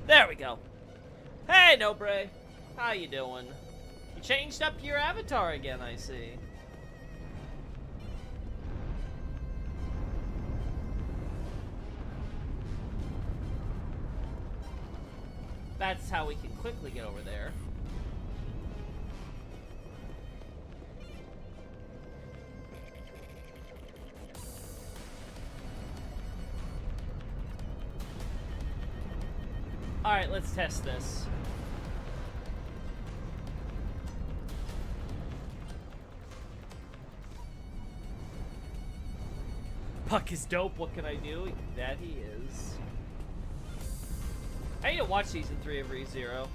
There we go. Hey, Nobre. How you doing? You changed up your avatar again, I see. That's how we can quickly get over there. Alright, let's test this. Puck is dope, what can I do? That he is. I need to watch Season 3 of ReZero.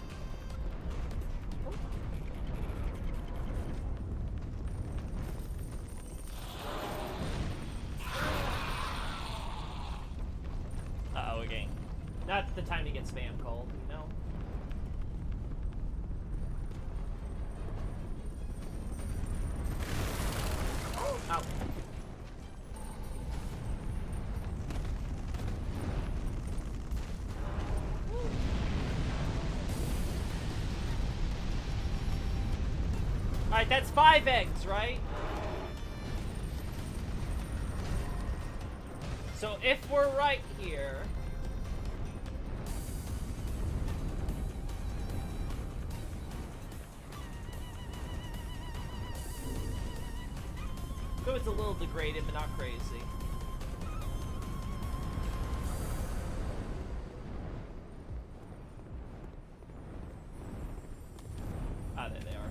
Uh-oh, again. Not the time to get spam called, you know? Ow. Alright, that's 5 eggs, right? So if we're right here... So it's a little degraded, but not crazy. Ah, there they are.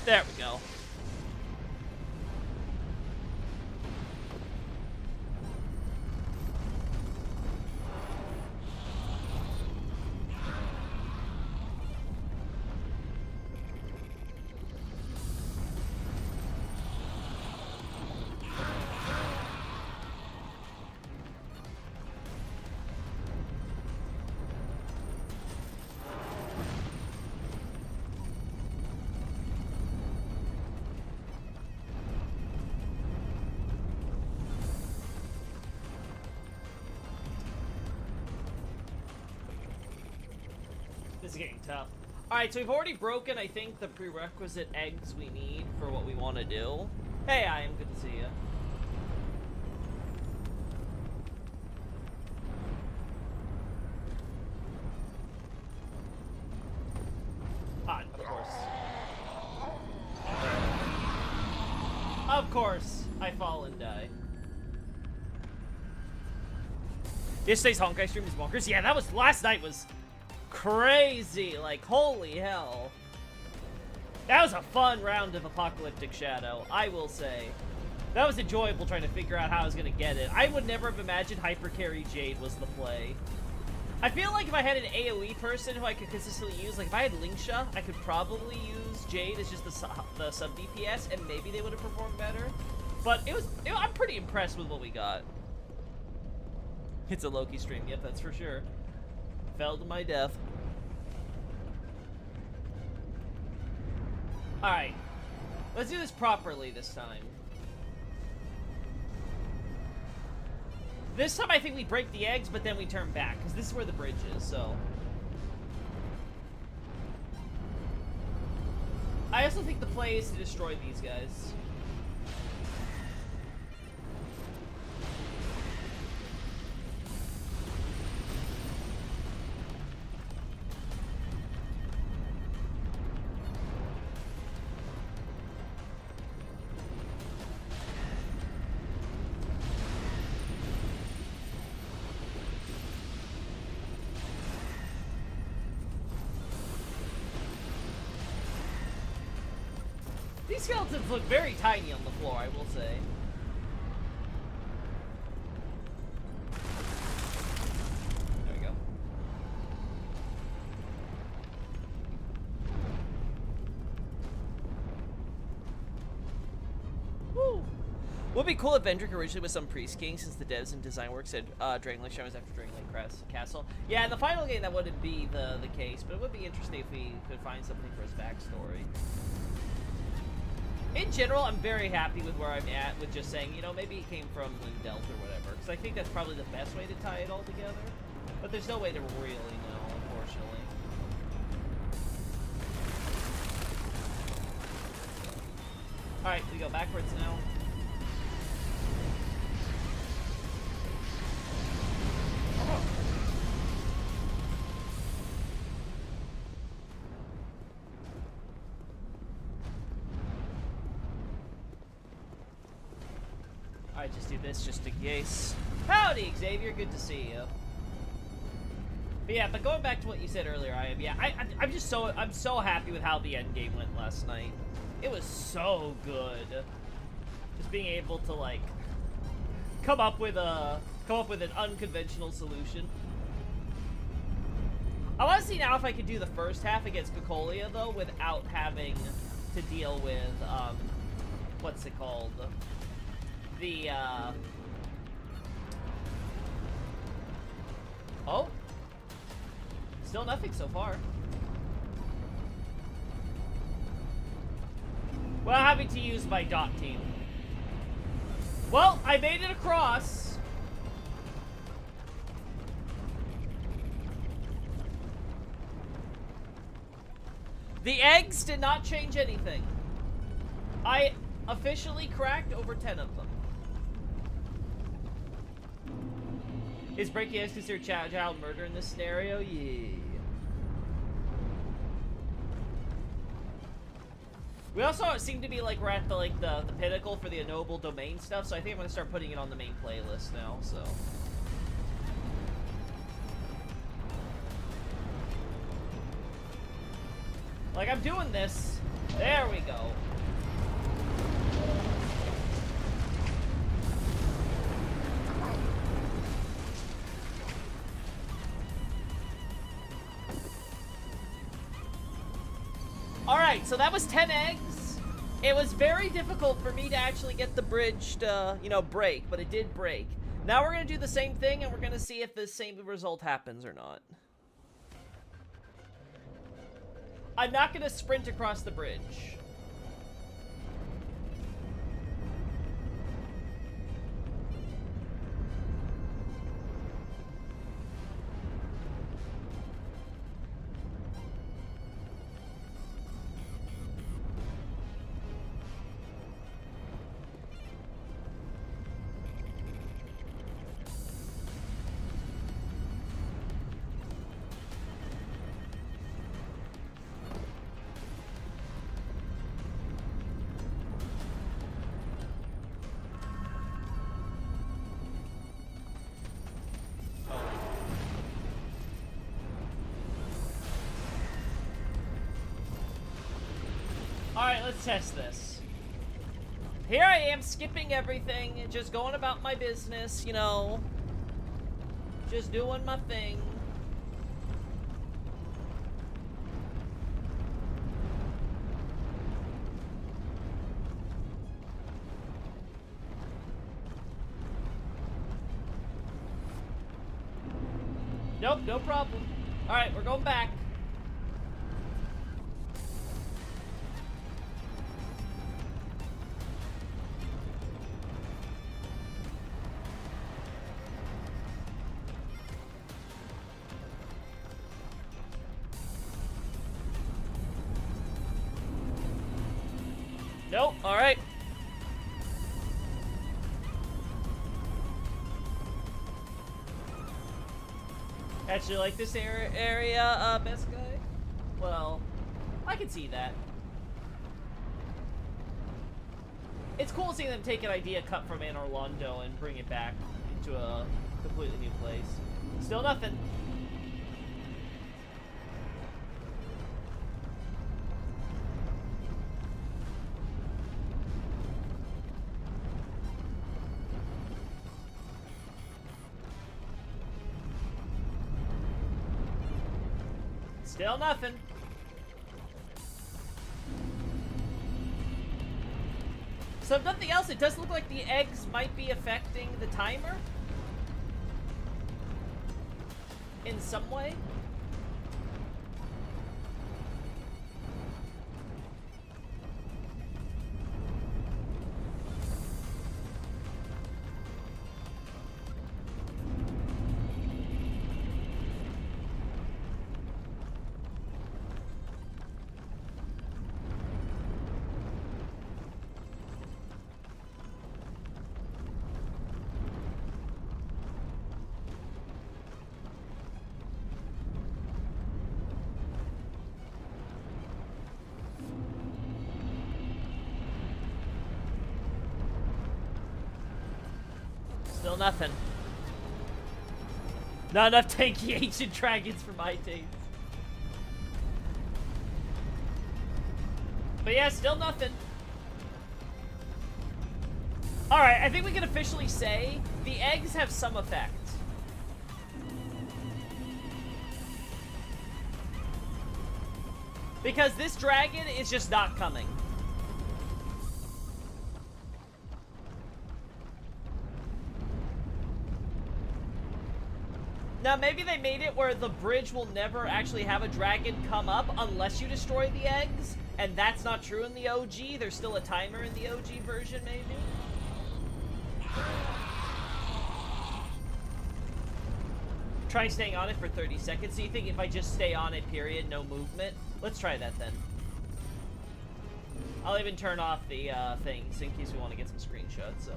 There we go. This is getting tough. Alright, so we've already broken, I think, the prerequisite eggs we need for what we want to do. Hey, I am good to see you. Ah, of course. Of course, I fall and die. Yesterday's Honkai stream is bonkers. Yeah, that was, last night was crazy, like, holy hell. That was a fun round of Apocalyptic Shadow, I will say. That was enjoyable trying to figure out how I was going to get it. I would never have imagined Hypercarry Jade was the play. I feel like if I had an AoE person who I could consistently use, like if I had Lingsha, I could probably use Jade as just the sub DPS, and maybe they would have performed better. But I'm pretty impressed with what we got. It's a Loki stream, yep, that's for sure. Fell to my death. Alright. Let's do this properly this time. This time I think we break the eggs, but then we turn back, because this is where the bridge is, so... I also think the play is to destroy these guys. These skeletons look very tiny on the floor, I will say. There we go. Woo! Would be cool if Vendrick originally was some Priest King, since the devs and design work said Drangleic Shrine was after Drangleic Castle. Yeah, in the final game that wouldn't be the case, but it would be interesting if we could find something for his backstory. In general, I'm very happy with where I'm at with just saying, you know, maybe he came from Lindelt or whatever, because I think that's probably the best way to tie it all together. But there's no way to really know, unfortunately. Alright, we go backwards now. Alright, just do this just in case. Howdy, Xavier, good to see you. But yeah, but going back to what you said earlier, I'm just I'm so happy with how the end game went last night. It was so good. Just being able to like come up with an unconventional solution. I want to see now if I could do the first half against Cocolia though, without having to deal with what's it called? The oh, still nothing so far. Well, having to use my dot team. Well, I made it across. The eggs did not change anything. I officially cracked over 10 of them. Is breaking eggs considered child murder in this scenario? Yeah. We also seem to be like we're at the pinnacle for the ennoble domain stuff, so I think I'm gonna start putting it on the main playlist now. So. Like I'm doing this. There we go. Alright, so that was 10 eggs. It was very difficult for me to actually get the bridge to, you know, break, but it did break. Now we're going to do the same thing, and we're going to see if the same result happens or not. I'm not going to sprint across the bridge. Alright, let's test this. Here I am, skipping everything, and just going about my business, you know. Just doing my thing. Nope, no problem. Alright, we're going back. Nope, alright. Actually like this area, best guy? Well, I can see that. It's cool seeing them take an idea cut from Anor Londo and bring it back into a completely new place. Still nothing. Still nothing. So if nothing else, it does look like the eggs might be affecting the timer in some way. Still nothing. Not enough tanky ancient dragons for my taste. But yeah, still nothing. Alright, I think we can officially say the eggs have some effect. Because this dragon is just not coming. Now, maybe they made it where the bridge will never actually have a dragon come up unless you destroy the eggs, and that's not true in the OG. There's still a timer in the OG version, maybe? Try staying on it for 30 seconds. So you think if I just stay on it, period, no movement? Let's try that then. I'll even turn off the things in case we want to get some screenshots, so...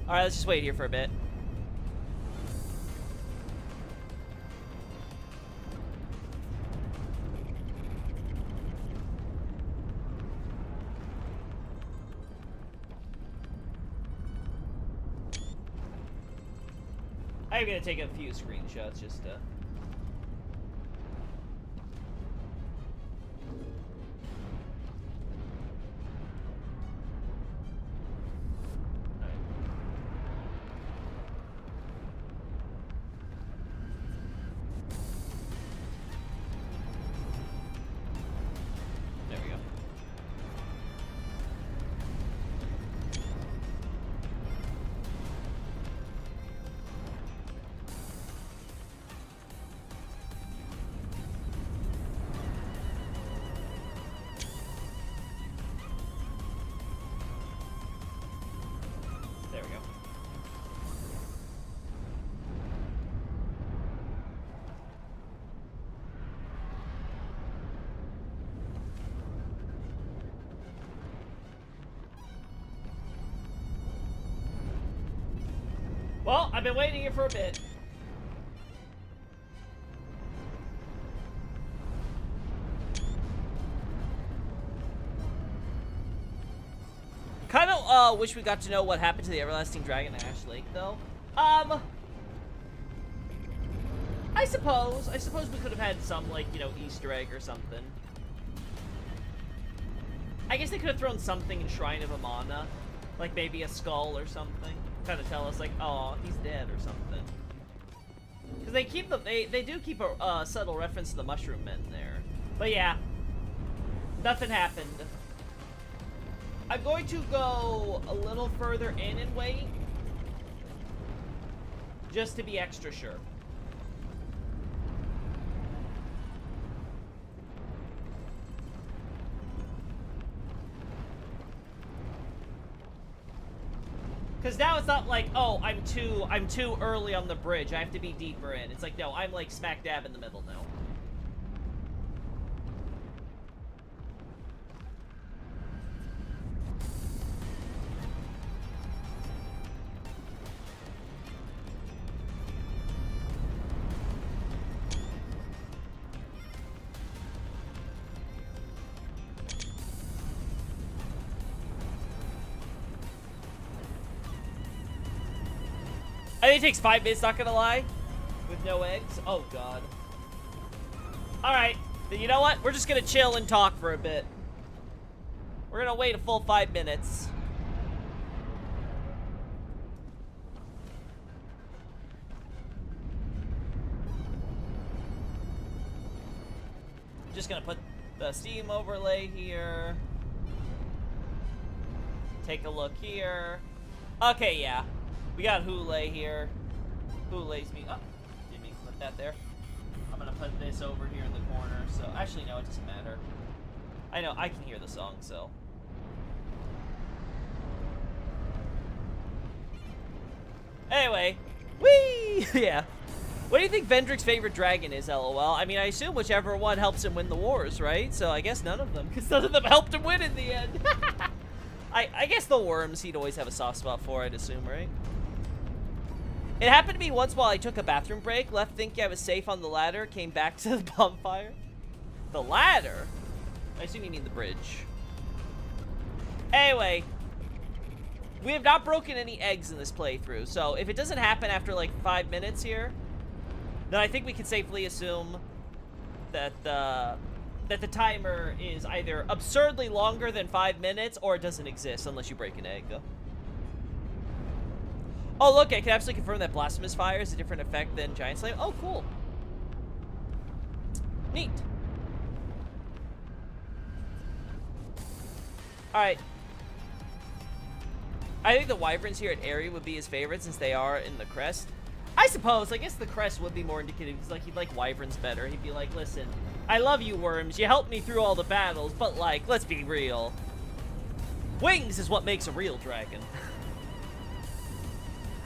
Alright, let's just wait here for a bit. I'm gonna take a few screenshots just to... Well, I've been waiting here for a bit. Kind of wish we got to know what happened to the Everlasting Dragon at Ash Lake, though. I suppose we could have had some, like, you know, Easter egg or something. I guess they could have thrown something in Shrine of Amana, like maybe a skull or something. Kind of tell us like, oh, he's dead or something. Because they keep they do keep a subtle reference to the Mushroom Men there. But yeah, nothing happened. I'm going to go a little further in and wait, just to be extra sure. Because now it's not like, oh, I'm too early on the bridge. I have to be deeper in. It's like, no, I'm like smack dab in the middle now. I think it takes 5 minutes, not gonna lie. With no eggs. Oh, God. Alright. Then you know what? We're just gonna chill and talk for a bit. We're gonna wait a full 5 minutes. Just gonna put the Steam overlay here. Take a look here. Okay, yeah. We got Hule here. Hule's me. Oh, didn't mean to put that there. I'm gonna put this over here in the corner. So, actually, no, it doesn't matter. I know, I can hear the song, so. Anyway. Whee! Yeah. What do you think Vendrick's favorite dragon is, LOL? I mean, I assume whichever one helps him win the wars, right? So I guess none of them, because none of them helped him win in the end. I guess the worms he'd always have a soft spot for, I'd assume, right? It happened to me once while I took a bathroom break, left thinking I was safe on the ladder, came back to the bonfire. The ladder? I assume you mean the bridge. Anyway, we have not broken any eggs in this playthrough, so if it doesn't happen after like 5 minutes here, then I think we can safely assume that the timer is either absurdly longer than 5 minutes or it doesn't exist unless you break an egg. Oh, look, I can absolutely confirm that Blasphemous Fire is a different effect than Giant Slam. Oh, cool. Neat. Alright. I think the Wyverns here at Aerie would be his favorite since they are in the crest. I suppose. I guess the crest would be more indicative because, like, he'd like Wyverns better. He'd be like, listen, I love you, worms. You helped me through all the battles, but, like, let's be real. Wings is what makes a real dragon.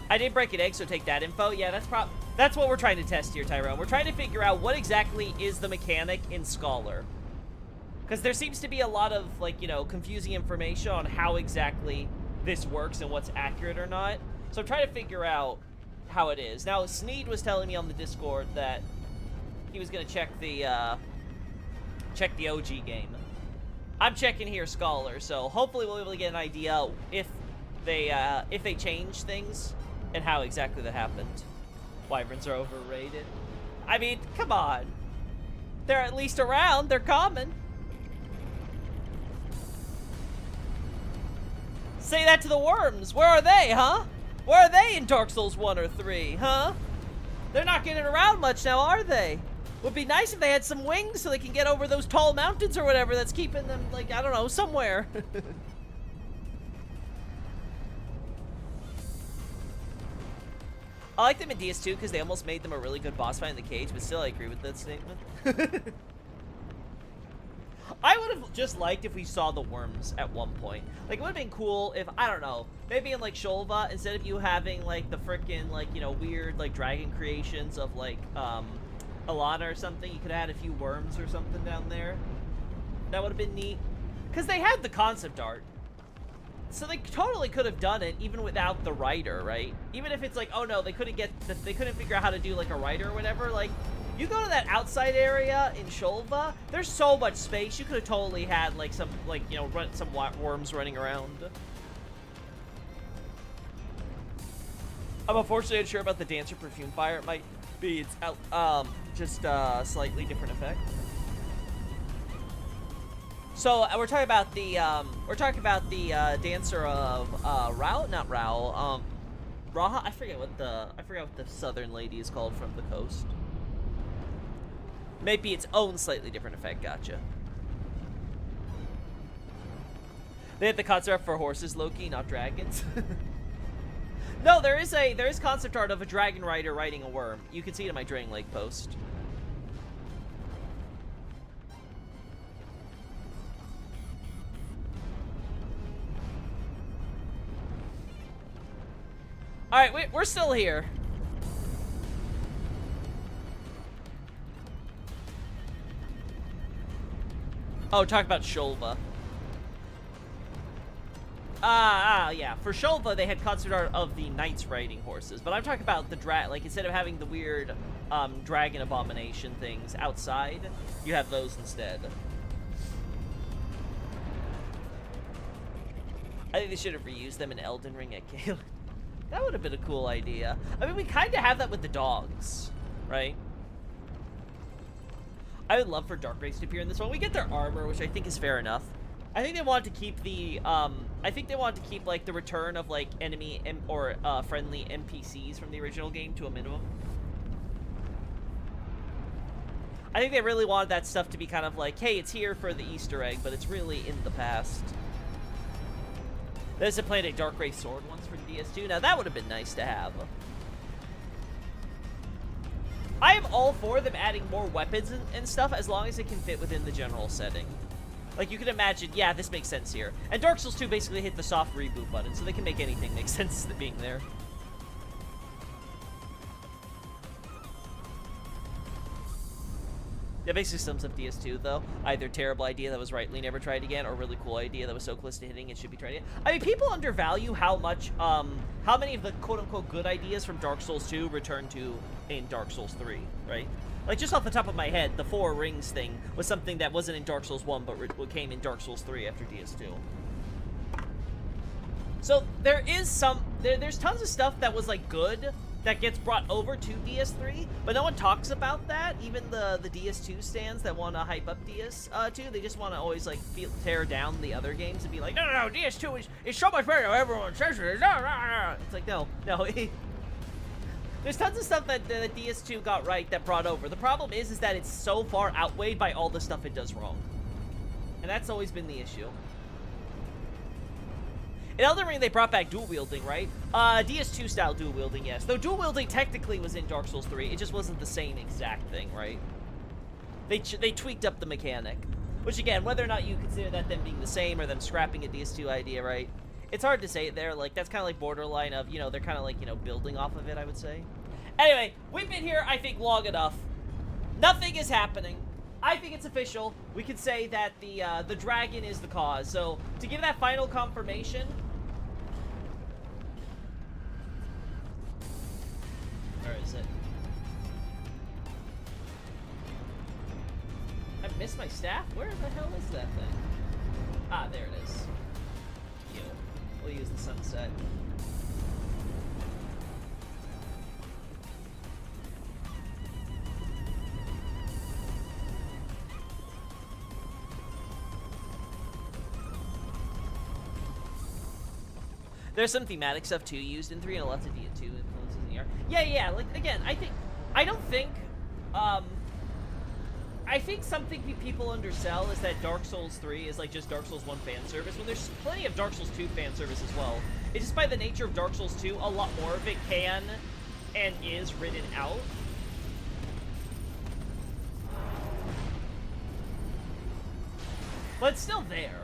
I did break an egg, so take that info. Yeah, that's what we're trying to test here, Tyrone. We're trying to figure out what exactly is the mechanic in Scholar. Because there seems to be a lot of, like, you know, confusing information on how exactly this works and what's accurate or not. So I'm trying to figure out how it is. Now, Sneed was telling me on the Discord that he was going to check the OG game. I'm checking here Scholar, so hopefully we'll be able to get an idea if they change things and how exactly that happened. Wyverns are overrated. I mean, come on. They're at least around. They're common. Say that to the worms. Where are they, huh? Where are they in Dark Souls 1 or 3, huh? They're not getting around much now, are they? Would be nice if they had some wings so they can get over those tall mountains or whatever that's keeping them, like, I don't know, somewhere. I like them in DS2 because they almost made them a really good boss fight in the cage, but still I agree with that statement. I would have just liked if we saw the worms at one point. Like, it would have been cool if, I don't know, maybe in, like, Shulva, instead of you having, like, the frickin', like, you know, weird, like, dragon creations of, like, Alana or something, you could have had a few worms or something down there. That would have been neat. Because they had the concept art. So they totally could have done it even without the writer, right? Even if it's like, oh no, they couldn't figure out how to do, like, a writer or whatever, like, you go to that outside area in Shulva, there's so much space, you could have totally had, like, some, like, you know, some worms running around. I'm unfortunately unsure about the Dancer Perfume Fire. It might be, it's out, just a slightly different effect. So, we're talking about the Dancer of, not Rao, Raha? I forget what the southern lady is called from the coast. Maybe its own slightly different effect, gotcha. They have the concept art for horses, Loki, not dragons. No, there is concept art of a dragon rider riding a worm. You can see it in my Draining Lake post. Alright, we're still here. Oh, talk about Shulva. Yeah. For Shulva, they had concept art of the knights riding horses. But I'm talking about the like, instead of having the weird, dragon abomination things outside, you have those instead. I think they should have reused them in Elden Ring at Galen. That would have been a cool idea. I mean, we kind of have that with the dogs, right? I would love for Dark Race to appear in this one. We get their armor, which I think is fair enough. I think they wanted to keep the, I think they wanted to keep, like, the return of, like, enemy or friendly NPCs from the original game to a minimum. I think they really wanted that stuff to be kind of like, hey, it's here for the Easter egg, but it's really in the past. There's a played a Darkrai Sword once for DS2. Now, that would have been nice to have. I am all for them adding more weapons and stuff as long as it can fit within the general setting. Like, you can imagine, yeah, this makes sense here. And Dark Souls 2 basically hit the soft reboot button, so they can make anything make sense being there. Yeah, basically sums up DS2, though. Either terrible idea that was rightly never tried again, or really cool idea that was so close to hitting it should be tried again. I mean, people undervalue how much, how many of the quote-unquote good ideas from Dark Souls 2 return to in Dark Souls 3, right? Like, just off the top of my head, the 4 rings thing was something that wasn't in Dark Souls 1, but came in Dark Souls 3 after DS2. So, there is some, there's tons of stuff that was, like, good, that gets brought over to DS3, but no one talks about that. Even the DS2 stands that want to hype up DS2, they just want to always, like, tear down the other games and be like, no, DS2 is so much better than everyone says it is. It's like, no. There's tons of stuff that the DS2 got right that brought over. The problem is that it's so far outweighed by all the stuff it does wrong. And that's always been the issue. In Elden Ring, they brought back dual-wielding, right? DS2 style dual-wielding, yes. Though dual-wielding technically was in Dark Souls 3, it just wasn't the same exact thing, right? They tweaked up the mechanic. Which, again, whether or not you consider that them being the same or them scrapping a DS2 idea, right? It's hard to say there. Like, that's kind of like borderline of, you know, they're kind of like, you know, building off of it, I would say. Anyway, we've been here, I think, long enough. Nothing is happening. I think it's official. We could say that the dragon is the cause. So, to give that final confirmation... Where is it? I missed my staff? Where the hell is that thing? Ah, there it is. Yo. We'll use the sunset. There's some thematic stuff too used in 3 and lots of DS2 influences in the art. Yeah, like, again, I think something people undersell is that Dark Souls 3 is like just Dark Souls 1 fan service, when there's plenty of Dark Souls 2 fan service as well. It's just by the nature of Dark Souls 2, a lot more of it can and is written out. But it's still there.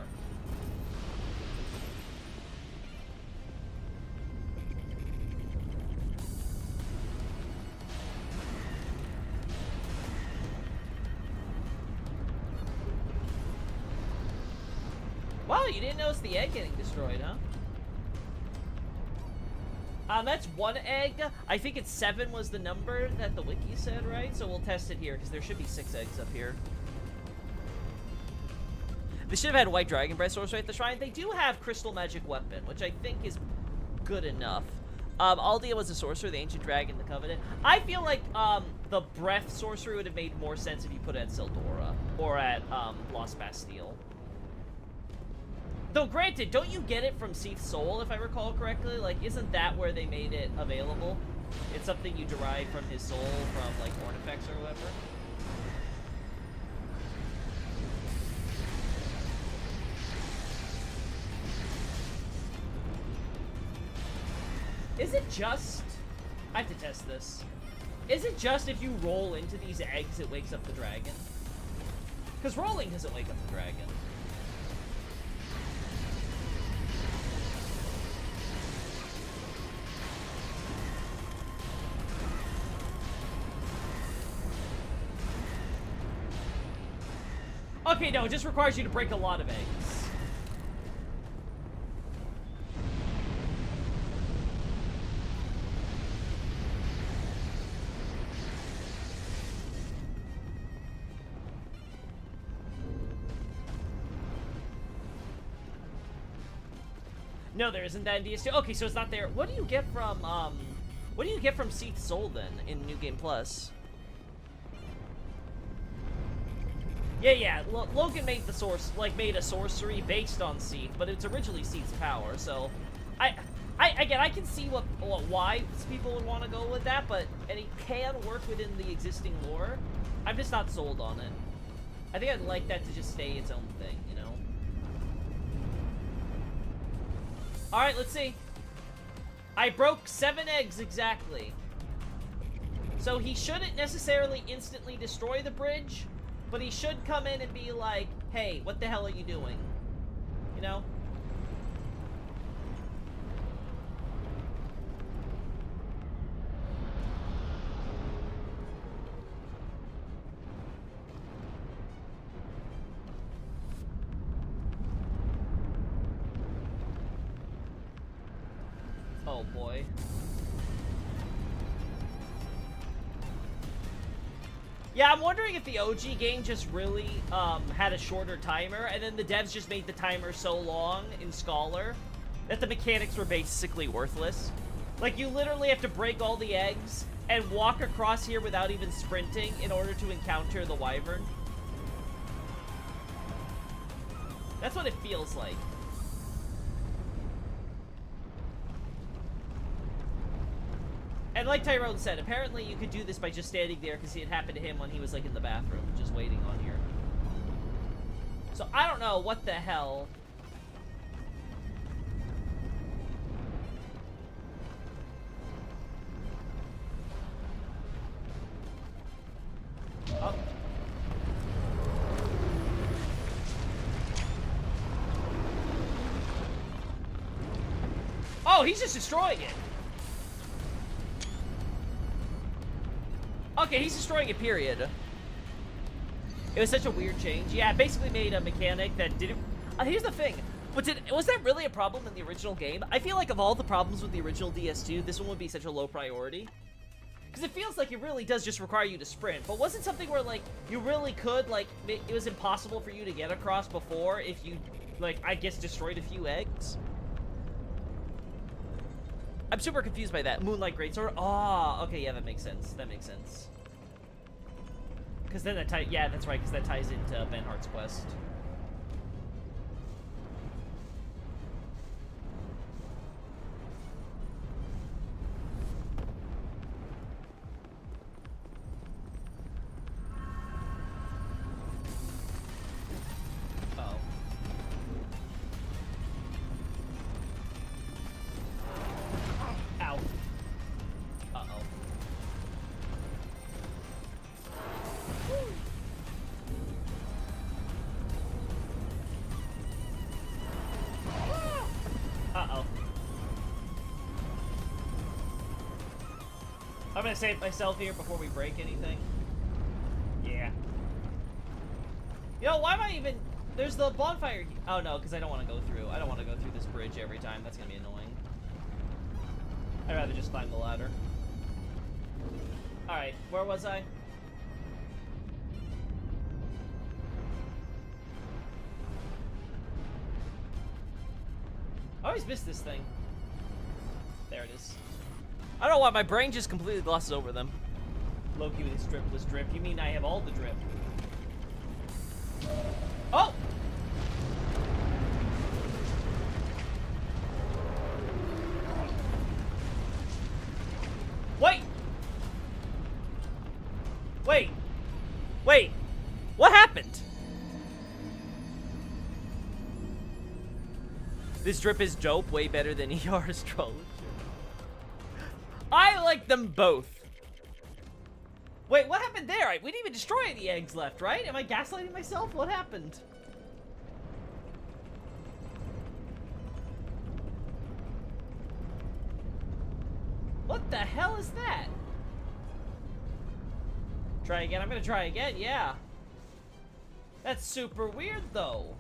Wow, you didn't notice the egg getting destroyed, huh? That's 1 egg. I think it's 7 was the number that the wiki said, right? So we'll test it here, because there should be 6 eggs up here. They should have had White Dragon Breath Sorcery at the shrine. They do have Crystal Magic Weapon, which I think is good enough. Aldia was a sorcerer, the Ancient Dragon, the Covenant. I feel like, the Breath Sorcery would have made more sense if you put it at Seldora, or at, Lost Bastille. Though, granted, don't you get it from Seath's Soul, if I recall correctly? Like, isn't that where they made it available? It's something you derive from his soul, from, like, Ornifex or whatever? Is it just... I have to test this. Is it just if you roll into these eggs, it wakes up the dragon? Because rolling doesn't wake up the dragon. Okay, no, it just requires you to break a lot of eggs. No, there isn't that in DS2. Okay, so it's not there. What do you get from Seath's Soul, then, Seath's Soul, then, in New Game Plus? Yeah. Logan made the source, like, made a sorcery based on Seath, but it's originally Seath's power. So, again, I can see why people would want to go with that, but and it can work within the existing lore. I'm just not sold on it. I think I'd like that to just stay its own thing, you know. All right, let's see. I broke 7 eggs exactly. So he shouldn't necessarily instantly destroy the bridge, but he should come in and be like, hey, what the hell are you doing? You know? Oh boy. Yeah, I'm wondering if the OG game just really had a shorter timer, and then the devs just made the timer so long in Scholar that the mechanics were basically worthless. Like, you literally have to break all the eggs and walk across here without even sprinting in order to encounter the wyvern. That's what it feels like. And like Tyrone said, apparently you could do this by just standing there because it happened to him when he was like in the bathroom, just waiting on here. So I don't know what the hell. Oh. Oh, he's just destroying it. Okay, he's destroying it, period. It was such a weird change. Yeah, it basically made a mechanic that didn't... here's the thing. Was that really a problem in the original game? I feel like of all the problems with the original DS2, this one would be such a low priority. Because it feels like it really does just require you to sprint. But wasn't something where, like, you really could, like, it was impossible for you to get across before if you, like, I guess destroyed a few eggs? I'm super confused by that. Moonlight Greatsword. Oh, okay, yeah, that makes sense. That makes sense. Because then that yeah, that's right, because that ties into Ben Hart's quest. I'm gonna save myself here before we break anything. Yeah. Yo, why am I even... There's the bonfire... Oh, no, because I don't want to go through. I don't want to go through this bridge every time. That's gonna be annoying. I'd rather just climb the ladder. Alright, where was I? I always miss this thing. There it is. I don't know why, my brain just completely glosses over them. Loki with his dripless drip. You mean I have all the drip? Oh! Wait! Wait! Wait! What happened? This drip is dope, way better than ER Astrology. I like them both. Wait, what happened there? We didn't even destroy any eggs left, right? Am I gaslighting myself? What happened? What the hell is that? Try again. I'm gonna try again, yeah. That's super weird, though.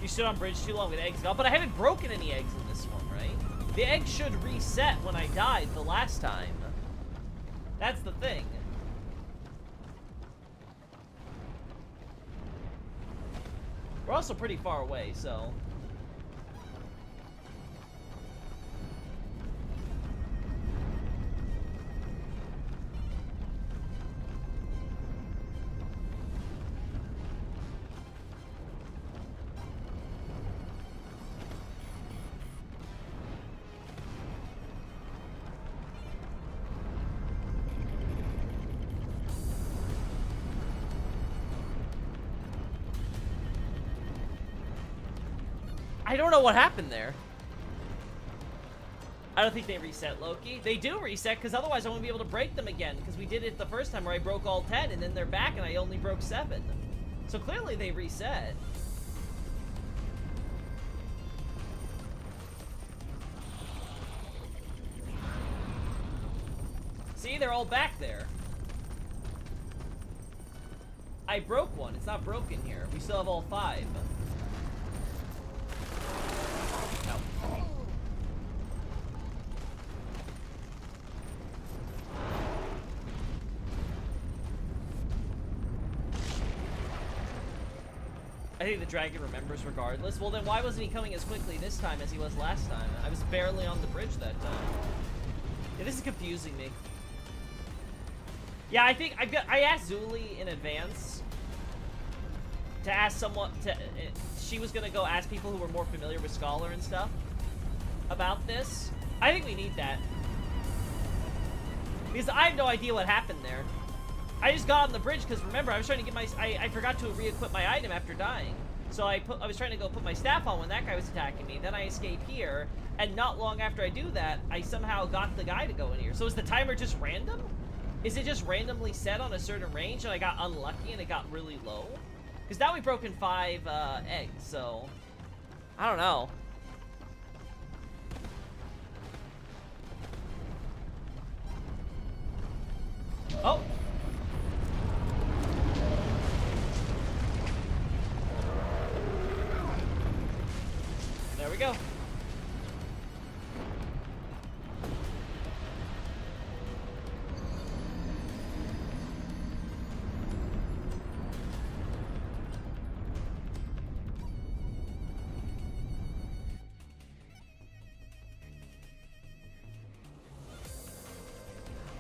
You stood on bridge too long with eggs gone, but I haven't broken any eggs in this one, right? The egg should reset when I died the last time. That's the thing. We're also pretty far away, so... I don't know what happened there. I don't think they reset, Loki. They do reset, because otherwise I won't be able to break them again, because we did it the first time where I broke all 10, and then they're back and I only broke 7. So clearly they reset. See, they're all back there. I broke one. It's not broken here. We still have all 5. No. I think the dragon remembers regardless. Well, then why wasn't he coming as quickly this time as he was last time? I was barely on the bridge that time. Yeah, this is confusing me. Yeah, I think I asked Zuli in advance to ask someone to. She was gonna go ask people who were more familiar with Scholar and stuff about this. I think we need that because I have no idea what happened there. I just got on the bridge because remember I was trying to get my I forgot to re-equip my item after dying. So I was trying to go put my staff on when that guy was attacking me. Then I escape here, and not long after I do that, I somehow got the guy to go in here. So is the timer just random? Is it just randomly set on a certain range and I got unlucky and it got really low? Because now we've broken 5 eggs, so I don't know. Oh. There we go.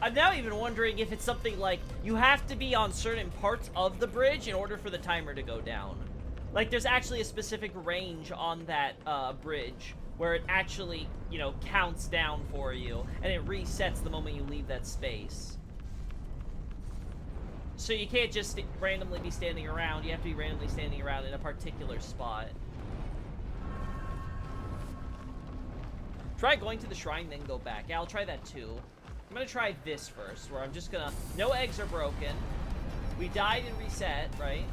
I'm now even wondering if it's something like you have to be on certain parts of the bridge in order for the timer to go down. Like there's actually a specific range on that bridge where it actually, you know, counts down for you and it resets the moment you leave that space. So you can't just randomly be standing around, you have to be randomly standing around in a particular spot. Try going to the shrine, then go back. Yeah, I'll try that too. I'm gonna try this first, where I'm just gonna... No eggs are broken. We died and reset, right?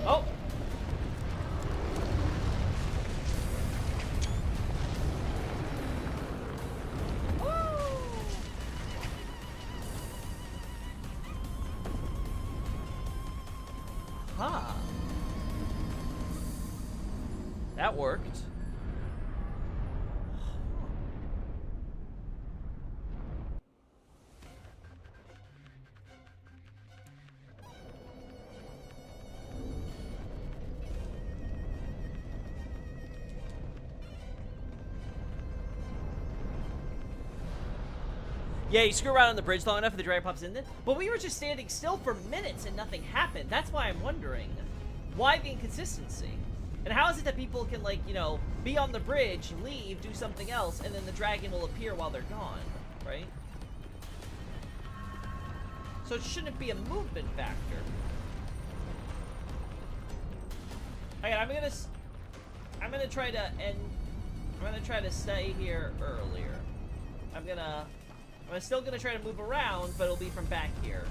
Oh! Huh. That worked. Yeah, you screw around on the bridge long enough and the dragon pops in there. But we were just standing still for minutes and nothing happened. That's why I'm wondering. Why the inconsistency? And how is it that people can, like, you know, be on the bridge, leave, do something else, and then the dragon will appear while they're gone, right? So it shouldn't be a movement factor. Okay, I'm gonna try to end... I'm gonna try to stay here earlier. I'm still gonna try to move around, but it'll be from back here.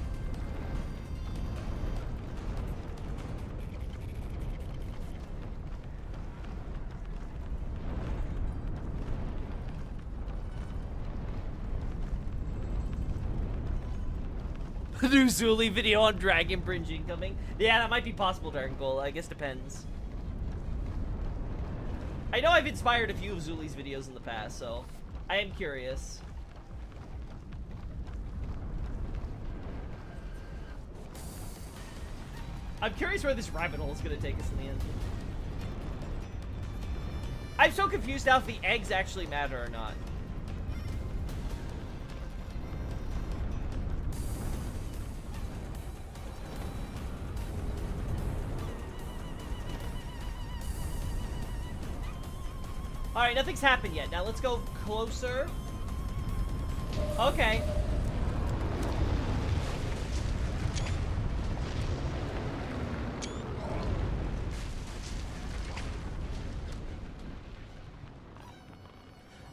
New Zuli video on Dragon Bridge incoming. Yeah, that might be possible, Dragon Goal. I guess depends. I know I've inspired a few of Zuli's videos in the past, so I am curious. I'm curious where this rabbit hole is going to take us in the end. I'm so confused now if the eggs actually matter or not. Alright, nothing's happened yet. Now let's go closer. Okay.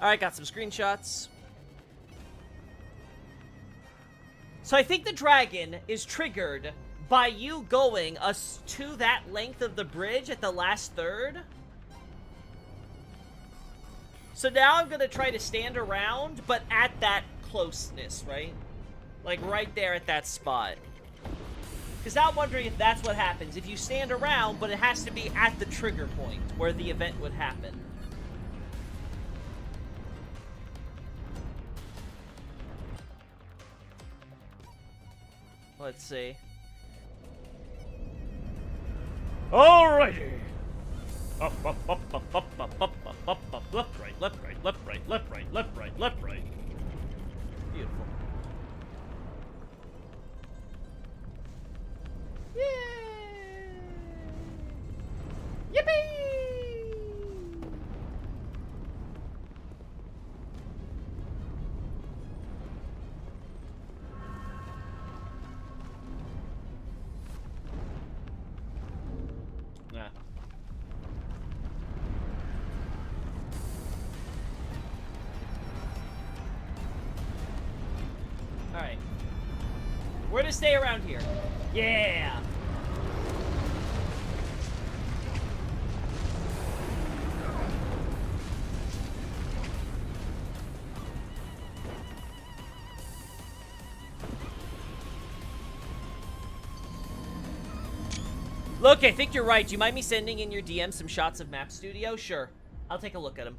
Alright, got some screenshots. So I think the dragon is triggered by you going to that length of the bridge at the last third. So now I'm gonna try to stand around, but at that closeness, right? Like right there at that spot. Because now I'm wondering if that's what happens. If you stand around, but it has to be at the trigger point where the event would happen. Let's see. Alrighty. Up, up, up, up, up, up, up, up, up, up, left, right, left, right, left, right, left, right, left, right, left, right. Beautiful. Yay! Yippee! Nah. Alright. We're gonna stay around here. Yeah! Look, I think you're right. Do you mind me sending in your DM some shots of Map Studio? Sure. I'll take a look at them.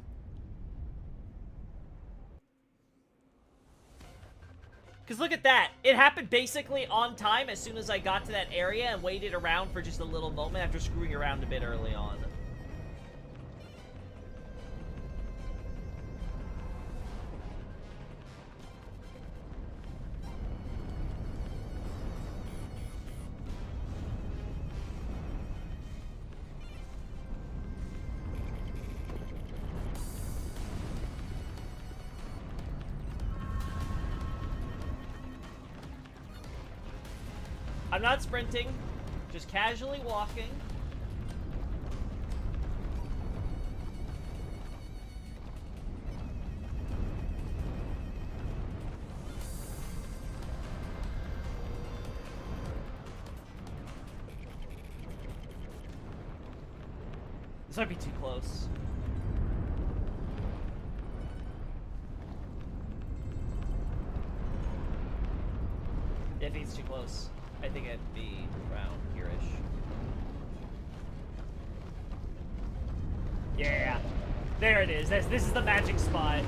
Because look at that. It happened basically on time as soon as I got to that area and waited around for just a little moment after screwing around a bit early on. I'm not sprinting, just casually walking. This might be too close. Yeah, I think it's too close. I think it'd be around here-ish. Yeah, there it is. This is the magic spot.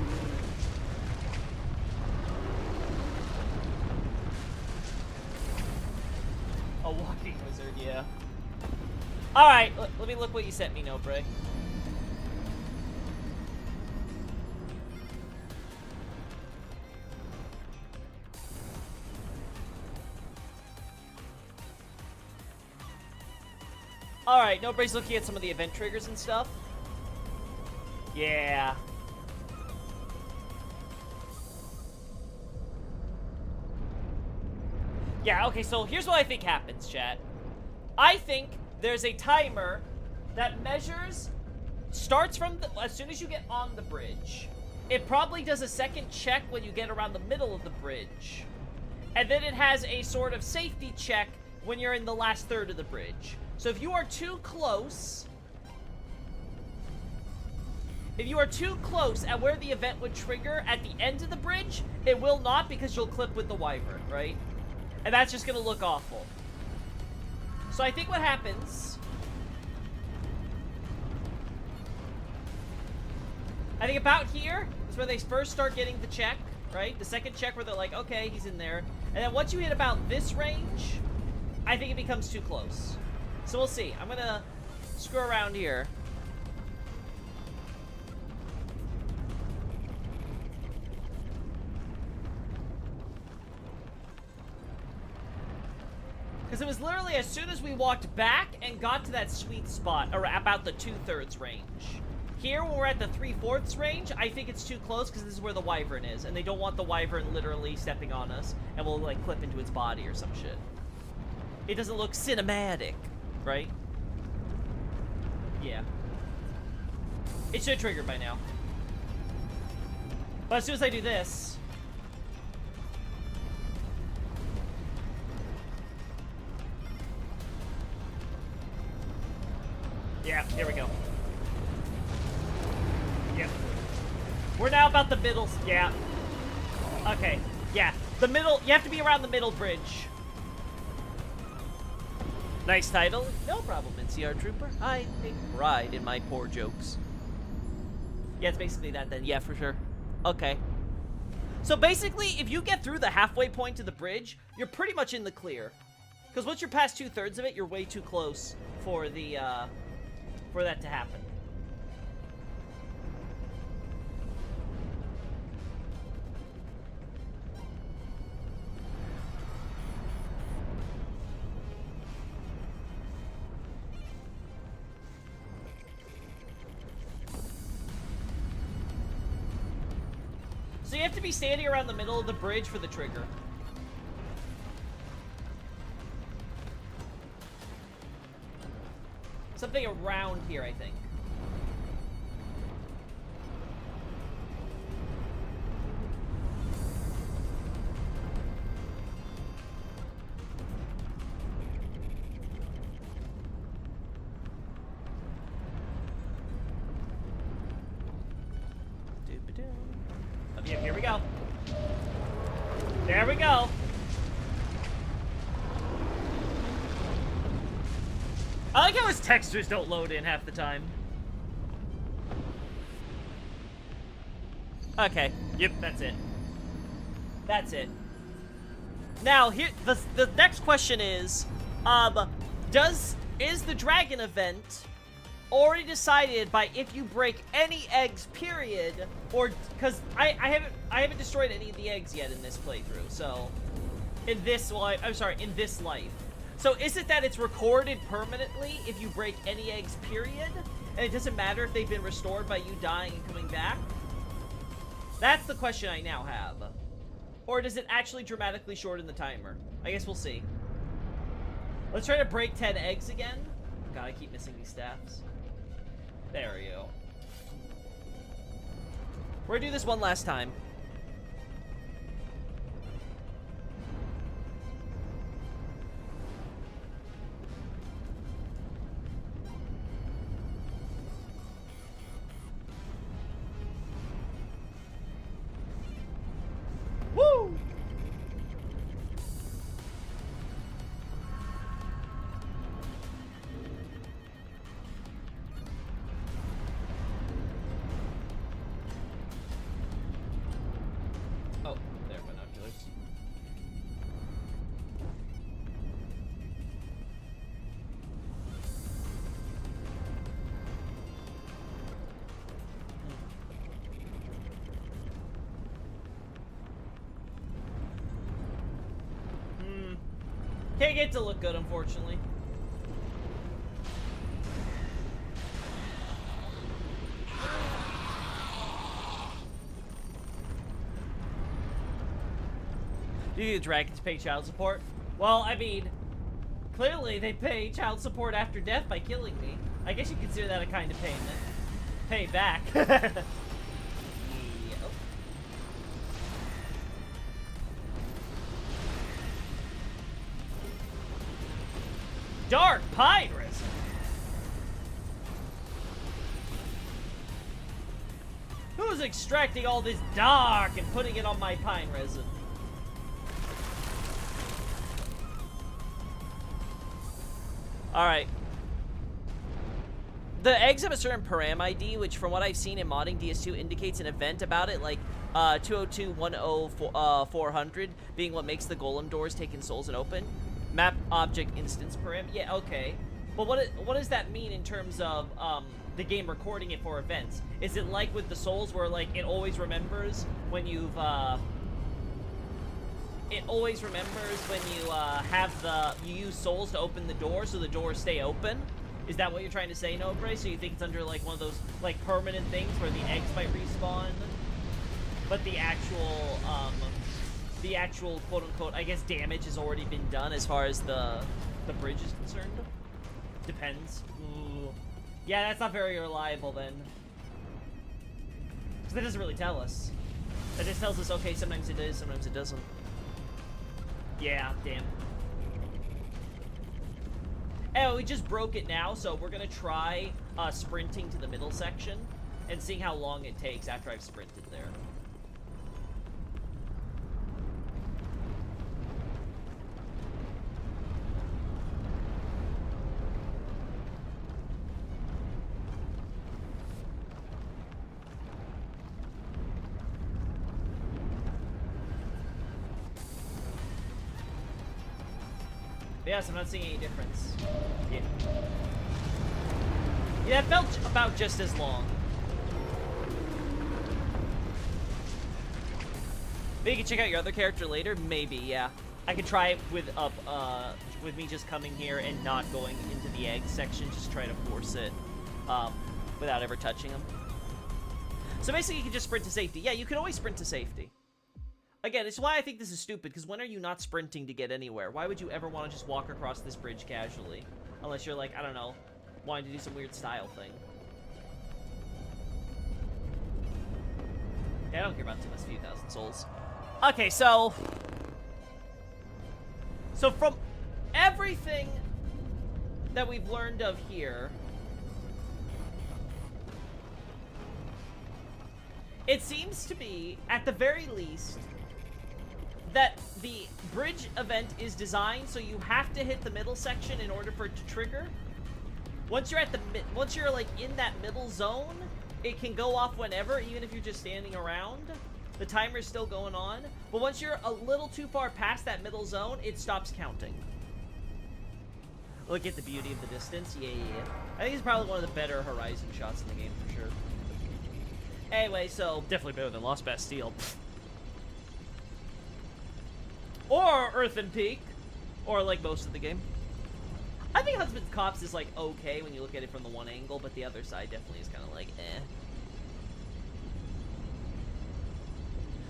A walking wizard, yeah. Alright, let me look what you sent me, Nobre. Alright, Nobre's looking at some of the event triggers and stuff. Yeah. Yeah, okay, so here's what I think happens, chat. I think there's a timer that measures, starts from as soon as you get on the bridge. It probably does a second check when you get around the middle of the bridge. And then it has a sort of safety check when you're in the last third of the bridge. So if you are too close... If you are too close at where the event would trigger at the end of the bridge, it will not because you'll clip with the wyvern, right? And that's just gonna look awful. So I think what happens... I think about here is where they first start getting the check, right? The second check where they're like, okay, he's in there. And then once you hit about this range, I think it becomes too close. So we'll see. I'm gonna screw around here. Because it was literally as soon as we walked back and got to that sweet spot, or about the 2/3 range. Here, when we're at the 3/4 range, I think it's too close because this is where the wyvern is, and they don't want the wyvern literally stepping on us, and we'll, like, clip into its body or some shit. It doesn't look cinematic, right? Yeah. It should trigger by now. But as soon as I do this... Yeah, here we go. Yep. We're now about the middle... Yeah. Okay. Yeah. The middle... You have to be around the middle bridge. Nice title. No problem, NCR Trooper. I take pride in my poor jokes. Yeah, it's basically that then. Yeah, for sure. Okay. So basically, if you get through the halfway point to the bridge, you're pretty much in the clear. Because once you're past 2/3 of it, you're way too close for the, for that to happen. So you have to be standing around the middle of the bridge for the trigger. Something around here, I think. Yeah, here we go. There we go. I like how his textures don't load in half the time. Okay. Yep, that's it. That's it. Now, here the next question is is the dragon event already decided by if you break any eggs, period, or because I haven't destroyed any of the eggs yet in this playthrough, so in this in this life. So is it that it's recorded permanently if you break any eggs, period, and it doesn't matter if they've been restored by you dying and coming back? That's the question I now have. Or does it actually dramatically shorten the timer? I guess we'll see. Let's try to break 10 eggs again. God, I keep missing these staffs. There we go. We're gonna do this one last time. Woo! Oh, there, binoculars. Can't get to look good, unfortunately. Do you think the dragons pay child support? Well, I mean, clearly they pay child support after death by killing me. I guess you consider that a kind of payment. Pay back. Yep. Dark pine resin. Who's extracting all this dark and putting it on my pine resin? Alright. The eggs have a certain param ID, which from what I've seen in modding DS2 indicates an event about it, like 202.10.400 being what makes the golem doors take in souls and open. Map object instance param. Yeah, okay. But what does that mean in terms of the game recording it for events? Is it like with the souls where like it always remembers when you've it always remembers when you you use souls to open the door so the doors stay open? Is that what you're trying to say, Nobre? So you think it's under like one of those like permanent things where the eggs might respawn, but the actual quote unquote I guess damage has already been done as far as the bridge is concerned? Depends. Ooh. Yeah, that's not very reliable then. Because that doesn't really tell us. That just tells us, okay, sometimes it is, sometimes it doesn't. Yeah, damn. Oh, we just broke it now, so we're gonna try sprinting to the middle section and seeing how long it takes after I've sprinted there. Yes, I'm not seeing any difference. Yeah. Yeah, it felt about just as long. Maybe you can check out your other character later? Maybe, yeah. I could try it with me just coming here and not going into the egg section, just try to force it without ever touching them. So basically you can just sprint to safety. Yeah, you can always sprint to safety. Again, it's why I think this is stupid, because when are you not sprinting to get anywhere? Why would you ever want to just walk across this bridge casually? Unless you're like, I don't know, wanting to do some weird style thing. Yeah, I don't care about too much few thousand souls. Okay, so from everything that we've learned of here, it seems to be, at the very least, that the bridge event is designed so you have to hit the middle section in order for it to trigger. Once you're like in that middle zone, it can go off whenever, even if you're just standing around. The timer's still going on, but once you're a little too far past that middle zone, it stops counting. Look at the beauty of the distance. Yeah. I think it's probably one of the better Horizon shots in the game for sure. Anyway, so definitely better than Lost Bastille. Or Earthen Peak. Or like most of the game. I think Husband's Cops is like okay when you look at it from the one angle, but the other side definitely is kind of like eh.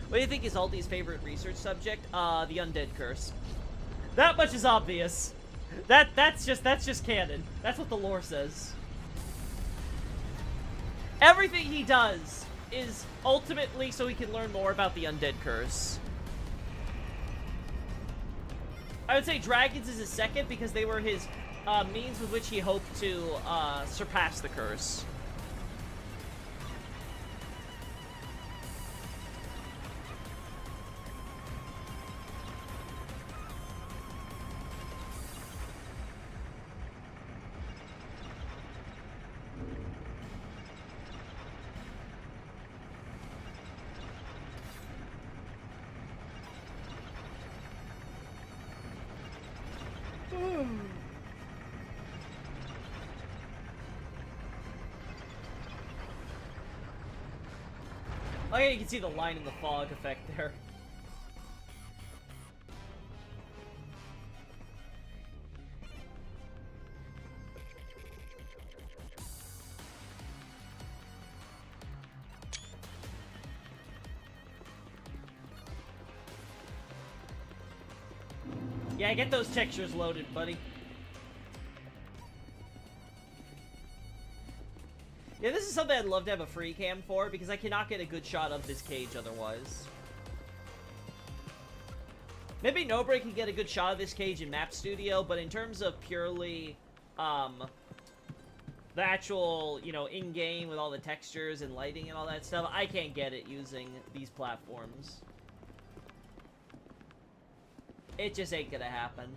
What do you think is Aldi's favorite research subject? The Undead Curse. That much is obvious. That's just canon. That's what the lore says. Everything he does is ultimately so he can learn more about the Undead Curse. I would say Dragons is his second because they were his means with which he hoped to surpass the curse. Oh yeah, you can see the line in the fog effect there. Yeah, get those textures loaded, buddy. Yeah, this is something I'd love to have a free cam for, because I cannot get a good shot of this cage otherwise. Maybe Nobre can get a good shot of this cage in Map Studio, but in terms of purely, the actual, you know, in-game with all the textures and lighting and all that stuff, I can't get it using these platforms. It just ain't gonna happen.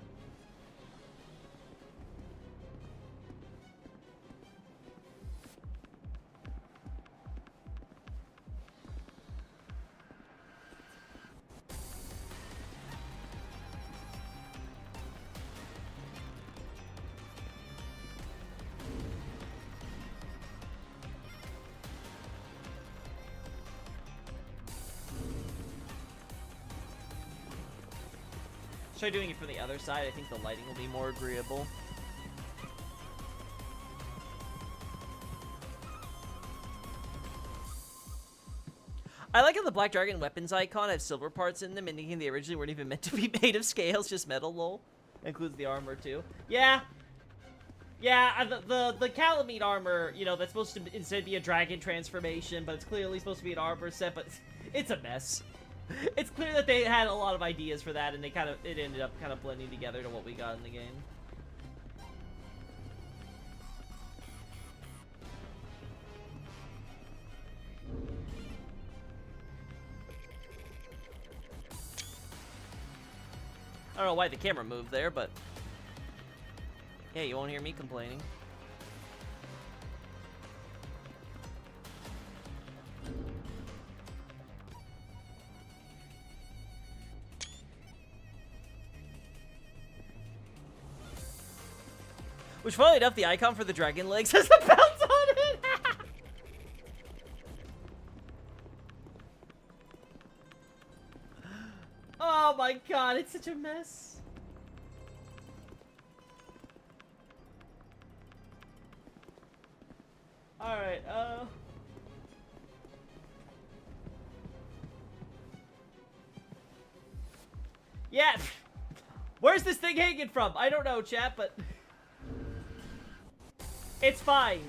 Try doing it from the other side. I think the lighting will be more agreeable. I like how the Black Dragon weapons icon have silver parts in them, indicating they originally weren't even meant to be made of scales, just metal, lol. Includes the armor, too. Yeah. Yeah, the Calamite armor, you know, that's supposed to instead be a dragon transformation, but it's clearly supposed to be an armor set, but it's a mess. It's clear that they had a lot of ideas for that, and it ended up kind of blending together to what we got in the game. I don't know why the camera moved there, but yeah, you won't hear me complaining. Which, funnily enough, the icon for the dragon legs has the belt on it! Oh my god, it's such a mess. Alright, yeah! Where's this thing hanging from? I don't know, chat, but it's fine.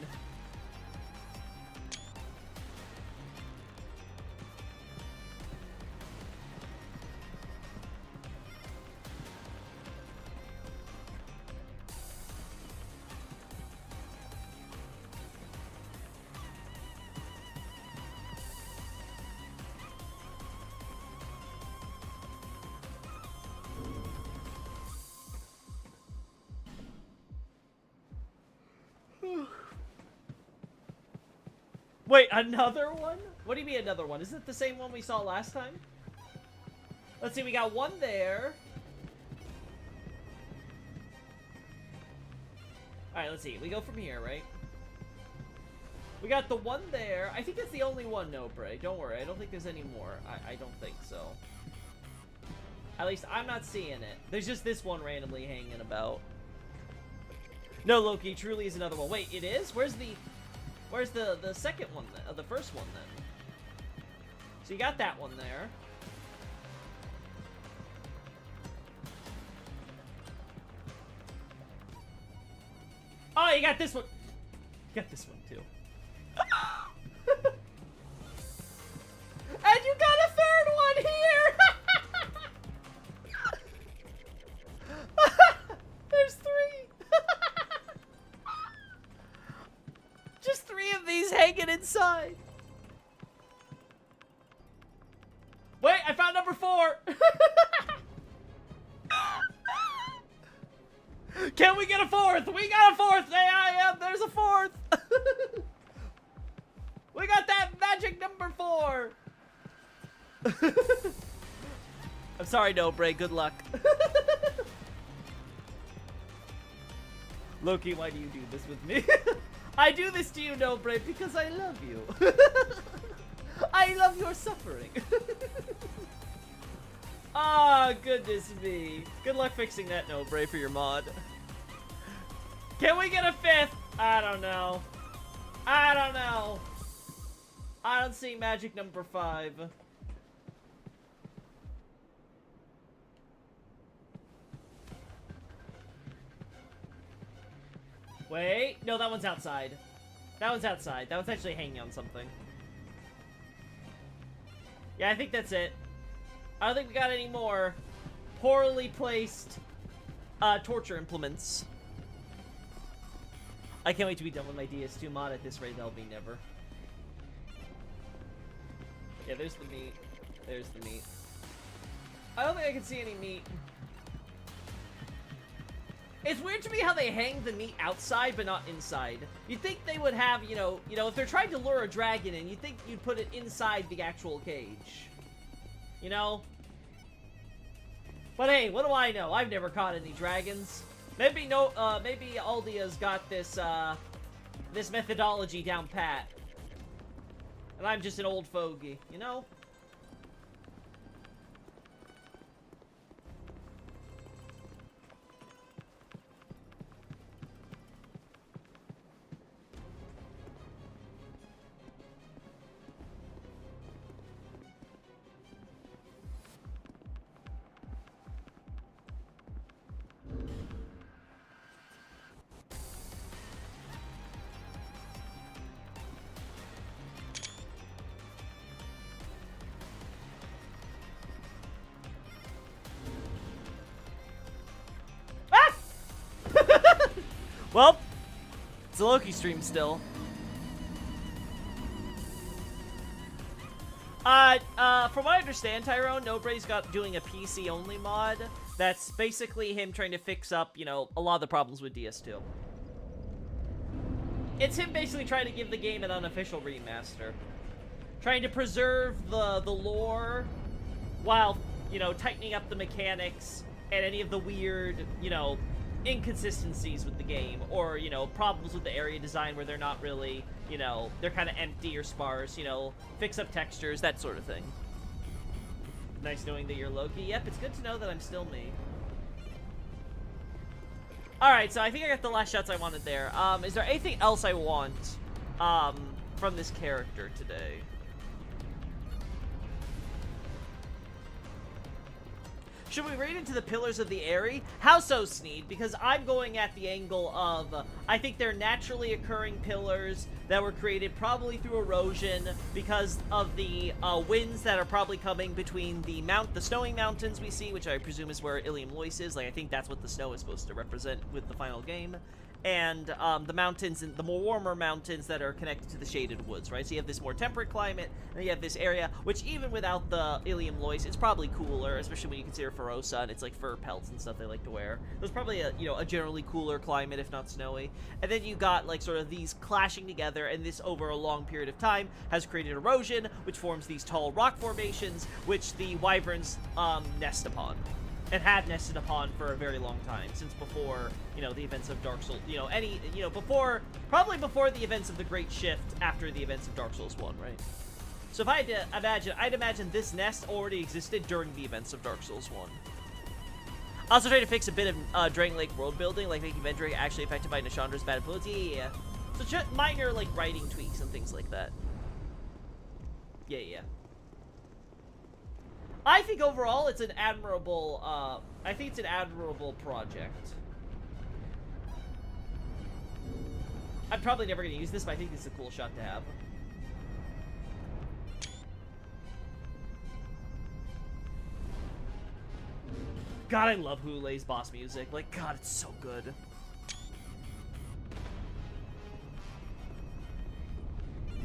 Wait, another one? What do you mean another one? Is it the same one we saw last time? Let's see, we got one there. Alright, let's see. We go from here, right? We got the one there. I think that's the only one, no, Bray. Don't worry. I don't think there's any more. I don't think so. At least, I'm not seeing it. There's just this one randomly hanging about. No, Loki, truly is another one. Wait, it is? Where's the second one then? The first one then? So you got that one there. Oh, you got this one. You got this one too. And you got a third one here. There's three. Just three of these hanging inside. Wait, I found number 4. Can we get a 4th? We got a 4th. There I am. There's a 4th. We got that magic number 4. I'm sorry, no, Bray. Good luck. Loki, why do you do this with me? I do this to you, Nobre, because I love you. I love your suffering. Ah, goodness me. Good luck fixing that, Nobre, for your mod. Can we get a 5th? I don't know. I don't know. I don't see magic number 5. Wait, no, that one's outside. That one's outside. That one's actually hanging on something. Yeah, I think that's it. I don't think we got any more poorly placed torture implements. I can't wait to be done with my DS2 mod. At this rate, that'll be never. Yeah, there's the meat. There's the meat. I don't think I can see any meat. It's weird to me how they hang the meat outside but not inside. You'd think they would have, you know, if they're trying to lure a dragon in, you'd think you'd put it inside the actual cage. You know? But hey, what do I know? I've never caught any dragons. Maybe maybe Aldia's got this this methodology down pat. And I'm just an old fogey, you know? Well, it's a Loki stream still. From what I understand, Tyrone, Nobray's doing a PC-only mod. That's basically him trying to fix up, you know, a lot of the problems with DS2. It's him basically trying to give the game an unofficial remaster. Trying to preserve the lore while, you know, tightening up the mechanics and any of the weird, you know, inconsistencies with the game, or, you know, problems with the area design where they're not really, you know, they're kind of empty or sparse, you know, fix up textures, that sort of thing. Nice knowing that you're Loki. Yep, it's good to know that I'm still me. Alright, so I think I got the last shots I wanted there. Is there anything else I want, from this character today? Should we read into the Pillars of the Eyrie? How so, Sneed? Because I'm going at the angle of, I think they're naturally occurring pillars that were created probably through erosion because of the winds that are probably coming between the snowing mountains we see, which I presume is where Ilium Lois is. Like, I think that's what the snow is supposed to represent with the final game. And the mountains, and the more warmer mountains that are connected to the shaded woods, right? So you have this more temperate climate, and you have this area, which even without the Ilium Lois, it's probably cooler, especially when you consider Ferosa, and it's like fur pelts and stuff they like to wear. There's probably a, you know, a generally cooler climate, if not snowy. And then you got like sort of these clashing together, and this over a long period of time has created erosion, which forms these tall rock formations, which the wyverns nest upon. And have nested upon for a very long time, since before, you know, the events of Dark Souls, you know, probably before the events of the Great Shift, after the events of Dark Souls 1, right? So if I had to imagine, I'd imagine this nest already existed during the events of Dark Souls 1. Also trying to fix a bit of Dragon Lake world building, like making Vendrick actually affected by Nashandra's bad ability, yeah. So just minor, like, writing tweaks and things like that. Yeah. I think overall it's an admirable, project. I'm probably never going to use this, but I think this is a cool shot to have. God, I love Hule's boss music. Like, God, it's so good.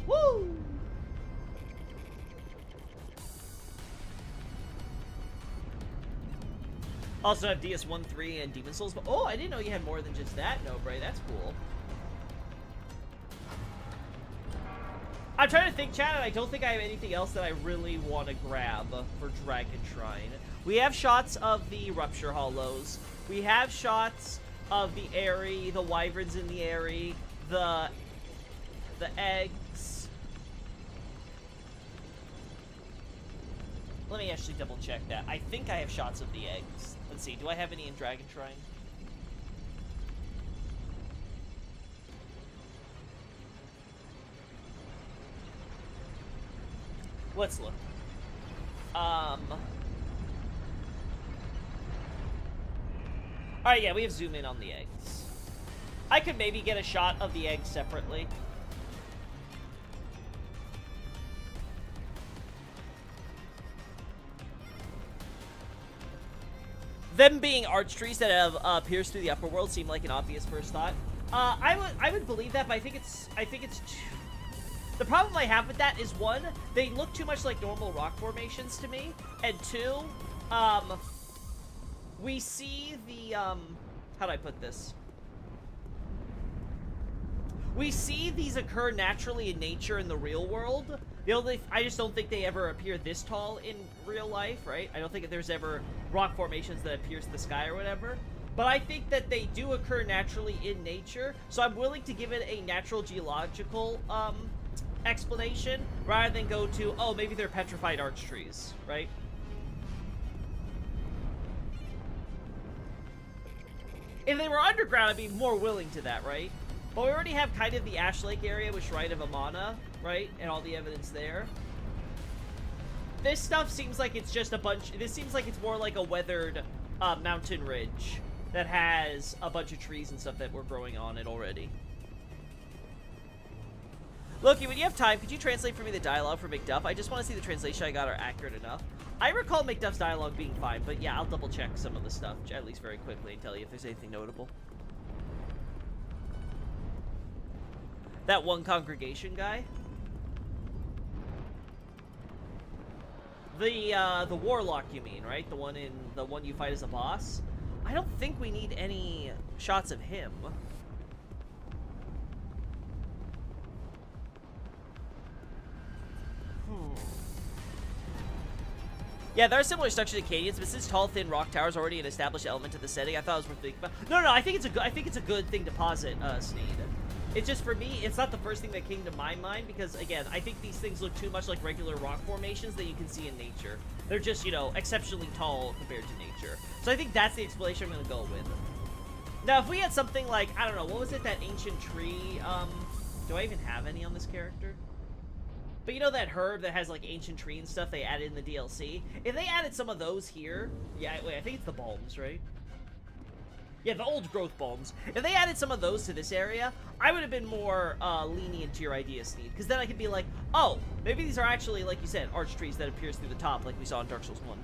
Woo! Also have DS1-3 and Demon Souls, but oh, I didn't know you had more than just that, Nobre. That's cool. I'm trying to think, chat, and I don't think I have anything else that I really want to grab for Dragon Shrine. We have shots of the Rupture Hollows. We have shots of the Eyrie, the Wyverns in the Eyrie, the eggs. Let me actually double check that. I think I have shots of the eggs. Let's see, do I have any in Dragon Shrine? Let's look. Alright, yeah, we have zoom in on the eggs. I could maybe get a shot of the eggs separately. Them being arch trees that have pierced through the upper world seem like an obvious first thought. I would believe that, but I think it's the problem I have with that is, one, they look too much like normal rock formations to me, and two, we see the how do I put this? We see these occur naturally in nature in the real world. I just don't think they ever appear this tall in real life, right? I don't think there's ever rock formations that pierce the sky or whatever. But I think that they do occur naturally in nature, so I'm willing to give it a natural geological explanation rather than go to, oh, maybe they're petrified arch trees, right? If they were underground, I'd be more willing to that, right? But we already have kind of the Ash Lake area with Shrine of Amana, right? And all the evidence there. This stuff seems like it's just a bunch... This seems like it's more like a weathered mountain ridge that has a bunch of trees and stuff that were growing on it already. Loki, when you have time, could you translate for me the dialogue for McDuff? I just want to see the translation I got are accurate enough. I recall McDuff's dialogue being fine, but yeah, I'll double check some of the stuff, at least very quickly, and tell you if there's anything notable. That one congregation guy. The warlock, you mean, right? The one you fight as a boss? I don't think we need any shots of him. Yeah, there are similar structures to Cadians, but since tall, thin rock towers are already an established element to the setting, I thought it was worth thinking about. No, I think it's a good thing to posit, Sneed. It's just, for me, it's not the first thing that came to my mind, because, again, I think these things look too much like regular rock formations that you can see in nature. They're just, you know, exceptionally tall compared to nature. So I think that's the explanation I'm gonna go with. Now, if we had something like, I don't know, what was it, that ancient tree, do I even have any on this character? But you know that herb that has, like, ancient tree and stuff they added in the DLC? If they added some of those here... Yeah, wait, I think it's the bulbs, right? Yeah, the old growth bulbs. If they added some of those to this area, I would have been more lenient to your idea, Steve. Because then I could be like, oh, maybe these are actually, like you said, arch trees that appears through the top, like we saw in Dark Souls 1.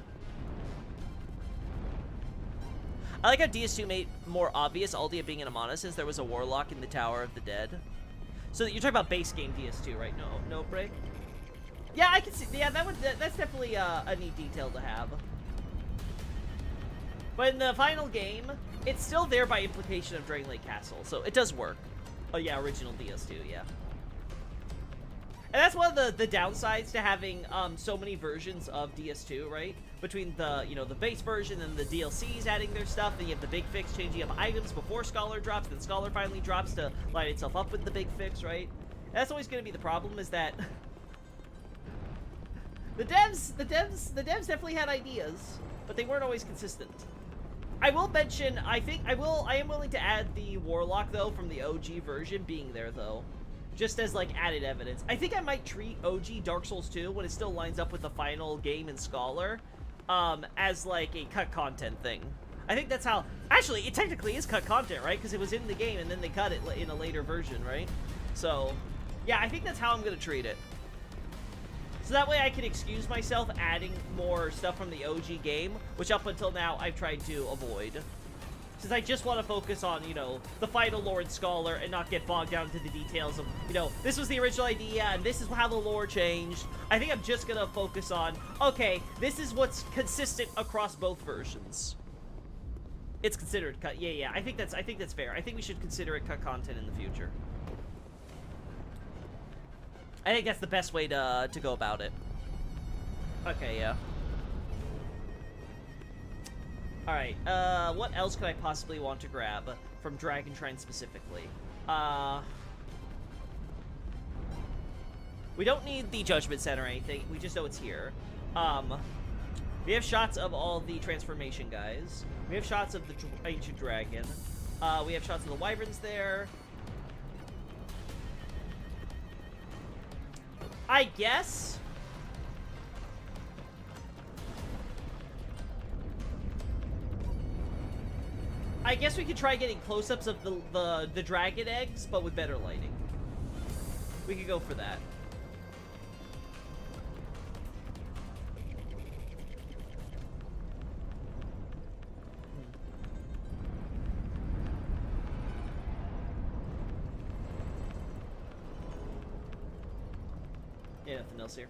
I like how DS2 made more obvious Aldia being an Amana, since there was a warlock in the Tower of the Dead. So you're talking about base game DS2, right? No break? Yeah, I can see. Yeah, that's definitely a neat detail to have. But in the final game, it's still there by implication of Dragon Lake Castle, so it does work. Oh yeah, original DS2, yeah. And that's one of the downsides to having so many versions of DS2, right? Between the, you know, the base version and the DLCs adding their stuff, then you have the big fix changing up items before Scholar drops, then Scholar finally drops to line itself up with the big fix, right? And that's always going to be the problem, is that the devs definitely had ideas, but they weren't always consistent. I will mention, I am willing to add the Warlock, though, from the OG version being there, though. Just as, like, added evidence. I think I might treat OG Dark Souls 2, when it still lines up with the final game in Scholar, as, like, a cut content thing. I think that's how... Actually, it technically is cut content, right? Because it was in the game, and then they cut it in a later version, right? So, yeah, I think that's how I'm going to treat it. So that way I can excuse myself adding more stuff from the OG game, which up until now I've tried to avoid. Since I just want to focus on, you know, the final lore and Scholar and not get bogged down into the details of, you know, this was the original idea and this is how the lore changed. I think I'm just going to focus on, okay, this is what's consistent across both versions. It's considered cut. Yeah, I think that's fair. I think we should consider it cut content in the future. I think that's the best way to go about it. Okay, yeah. Alright, what else could I possibly want to grab from Dragon Shrine specifically? We don't need the Judgment Center or anything, we just know it's here. We have shots of all the transformation guys. We have shots of the Ancient Dragon. We have shots of the Wyverns there. I guess... we could try getting close-ups of the dragon eggs, but with better lighting. We could go for that. Yeah, nothing else here.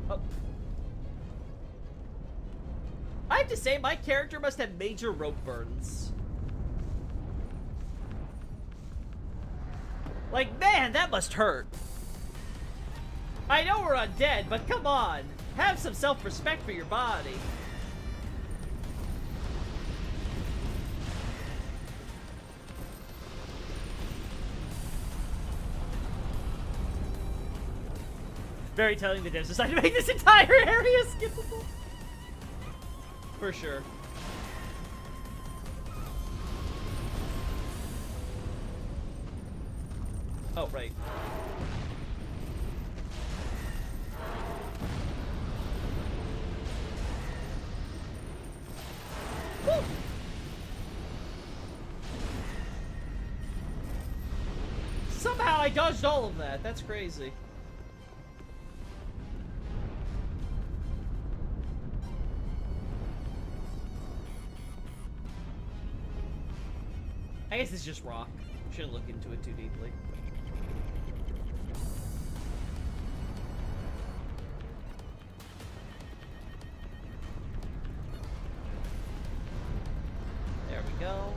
Oh. I have to say, my character must have major rope burns. Like, man, that must hurt. I know we're undead, but come on. Have some self-respect for your body. Very telling the devs decided to make this entire area skippable. For sure. Oh, right. Woo! Somehow I dodged all of that. That's crazy. I guess it's just rock. Shouldn't look into it too deeply. There we go.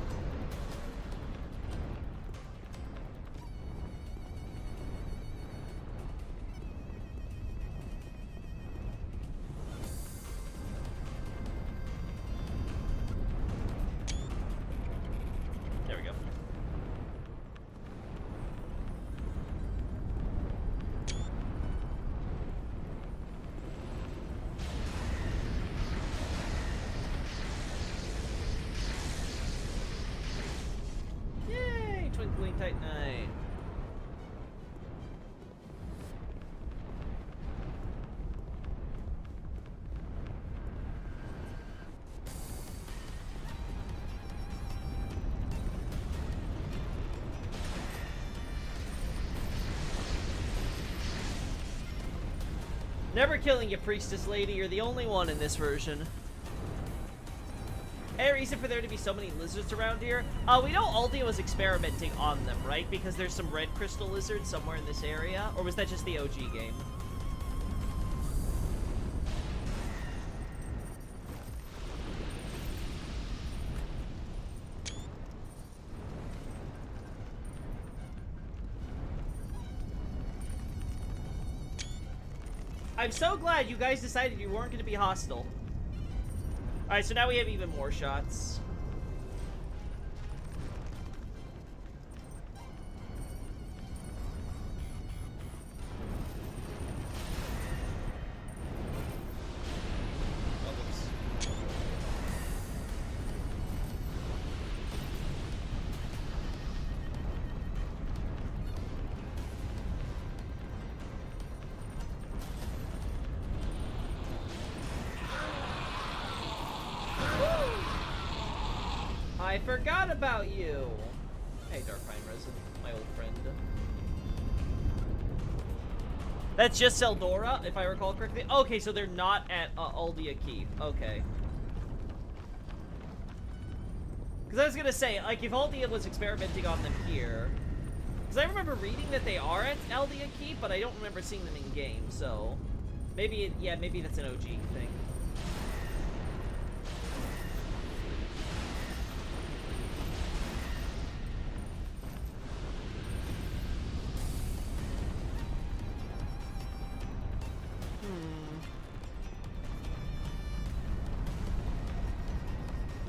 There we go. Yay! Twinkling Titanite. Never killing you, priestess lady. You're the only one in this version. Any reason for there to be so many lizards around here? We know Aldia was experimenting on them, right? Because there's some red crystal lizards somewhere in this area. Or was that just the OG game? I'm so glad you guys decided you weren't going to be hostile. Alright, so now we have even more shots. Oh, whoops. I forgot about you. Hey, Darkpine Resin, my old friend. That's just Seldora, if I recall correctly. Okay, so they're not at Aldia Keep. Okay. Because I was gonna say, like, if Aldia was experimenting on them here, because I remember reading that they are at Aldia Keep, but I don't remember seeing them in game. So maybe, yeah, maybe that's an OG thing.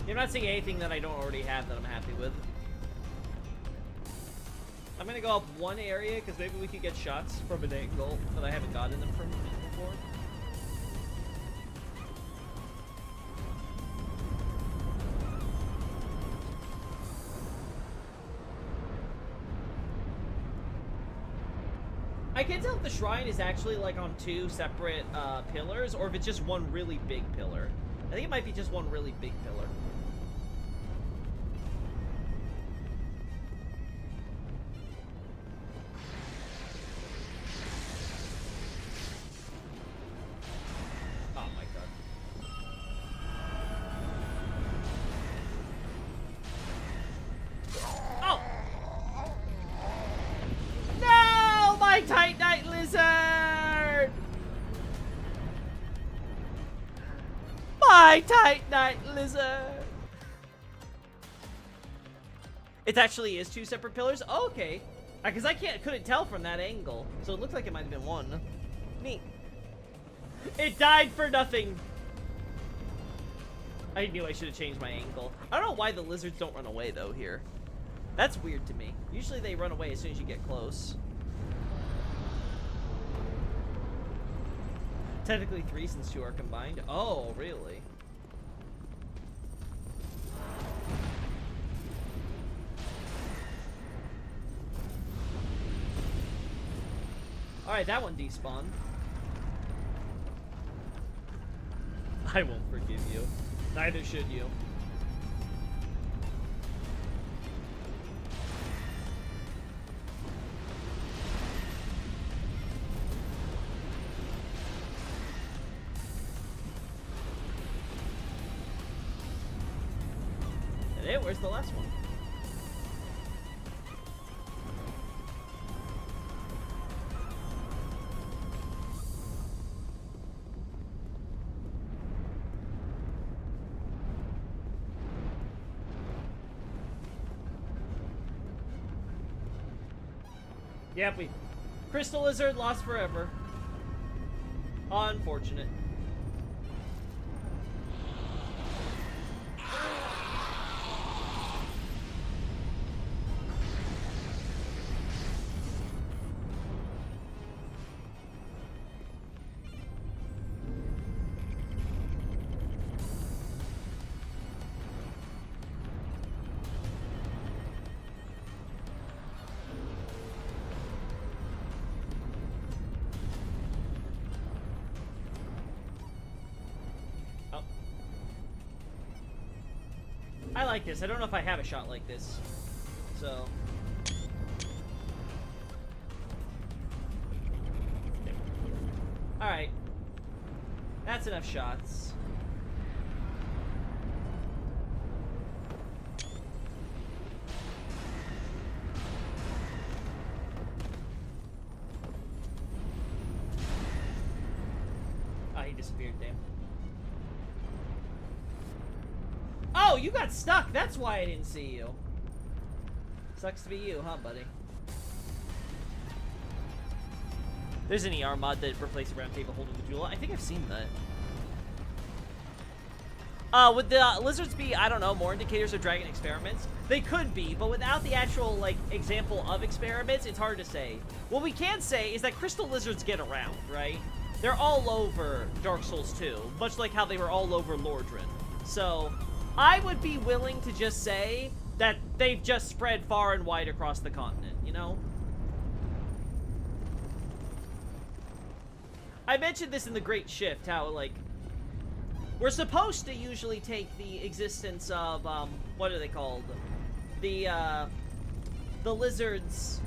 I'm not seeing anything that I don't already have that I'm happy with. I'm gonna go up one area because maybe we could get shots from an angle that I haven't gotten them from before. I can't tell if the shrine is actually like on two separate pillars or if it's just one really big pillar. I think it might be just one really big pillar. Oh my god. Oh! No! My Titanite lizard! My Titanite lizard! It actually is two separate pillars? Oh, okay. Because I couldn't tell from that angle. So it looked like it might have been one. Neat. It died for nothing. I knew I should have changed my angle. I don't know why the lizards don't run away, though, here. That's weird to me. Usually they run away as soon as you get close. Technically 3 since 2 are combined. Oh, really? Alright, that one despawned. I won't forgive you. Neither should you. And where's the last one? Yep, Crystal Lizard lost forever. Unfortunate. I like this. I don't know if I have a shot like this. So. Alright. That's enough shots. Oh, he disappeared, damn. Oh, you got stuck. That's why I didn't see you. Sucks to be you, huh, buddy? There's an ER mod that replaces round table holding the jewel. I think I've seen that. Would the lizards be, I don't know, more indicators of dragon experiments? They could be, but without the actual, like, example of experiments, it's hard to say. What we can say is that crystal lizards get around, right? They're all over Dark Souls 2, much like how they were all over Lordran. So, I would be willing to just say that they've just spread far and wide across the continent, you know? I mentioned this in The Great Shift, how, like, we're supposed to usually take the existence of, what are they called? The lizards,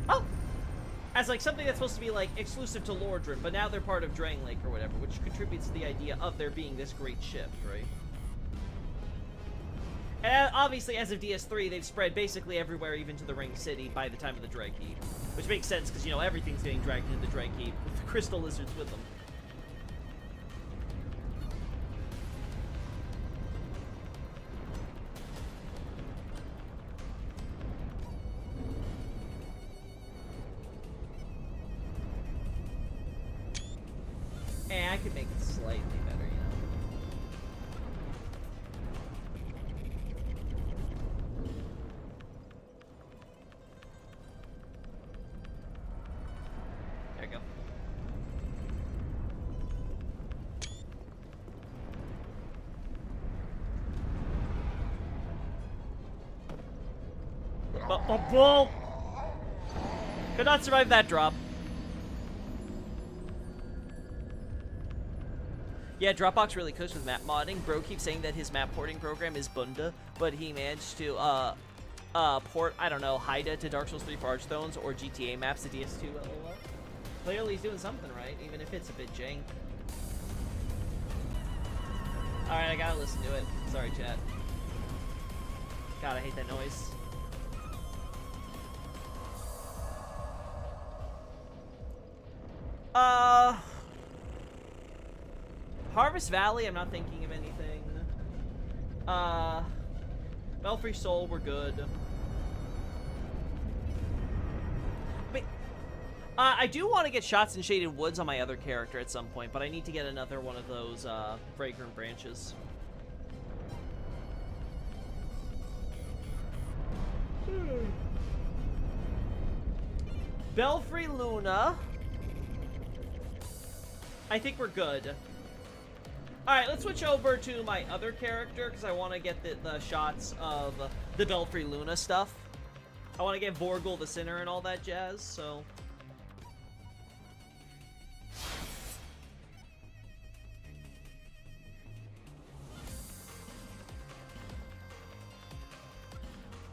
as, like, something that's supposed to be, like, exclusive to Lordran, but now they're part of Drangleic or whatever, which contributes to the idea of there being this great shift, right? And obviously, as of DS3, they've spread basically everywhere, even to the Ring City, by the time of the Dragkeep. Which makes sense, because, you know, everything's getting dragged into the Dragkeep, with the crystal lizards with them. And I could make it slightly better, you know? There you go. Bull! Could not survive that drop. Yeah, Dropbox really cooks with map modding. Bro keeps saying that his map porting program is Bunda, but he managed to port, I don't know, Haida to Dark Souls 3 for Archstones or GTA maps to DS2. LOL. Clearly he's doing something right, even if it's a bit jank. Alright, I gotta listen to it. Sorry, chat. God, I hate that noise. Harvest Valley, I'm not thinking of anything. Belfry Soul, we're good. Wait, I do want to get Shots in Shaded Woods on my other character at some point, but I need to get another one of those, Fragrant Branches. Belfry Luna. I think we're good. Alright, let's switch over to my other character, because I want to get the shots of the Belfry Luna stuff. I want to get Vorgil the Sinner and all that jazz, so...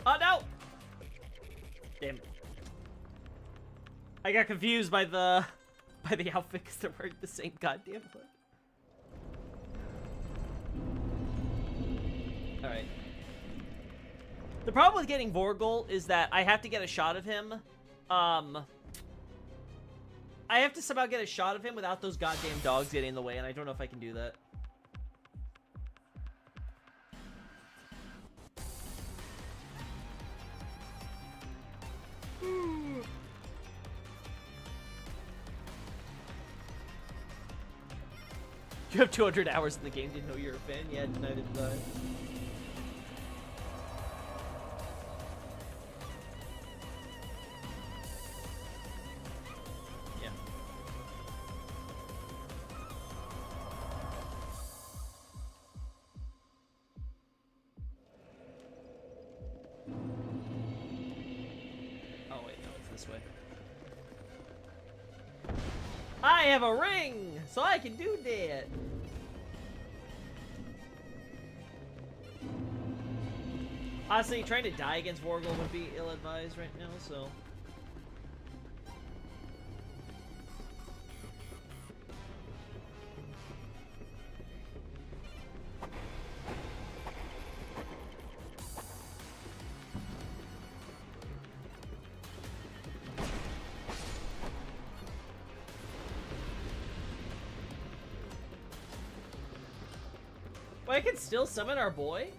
Oh, no! Damn. I got confused by the outfit, because they're wearing the same goddamn hood. Alright. The problem with getting Vorgil is that I have to get a shot of him. I have to somehow get a shot of him without those goddamn dogs getting in the way, and I don't know if I can do that. You have 200 hours in the game, didn't know you were a fan? Yeah, neither did I. Yeah. Oh wait, no, it's this way. I have a ring, so I can do that. Honestly, trying to die against Wargle would be ill-advised right now, so... Wait, I can still summon our boy?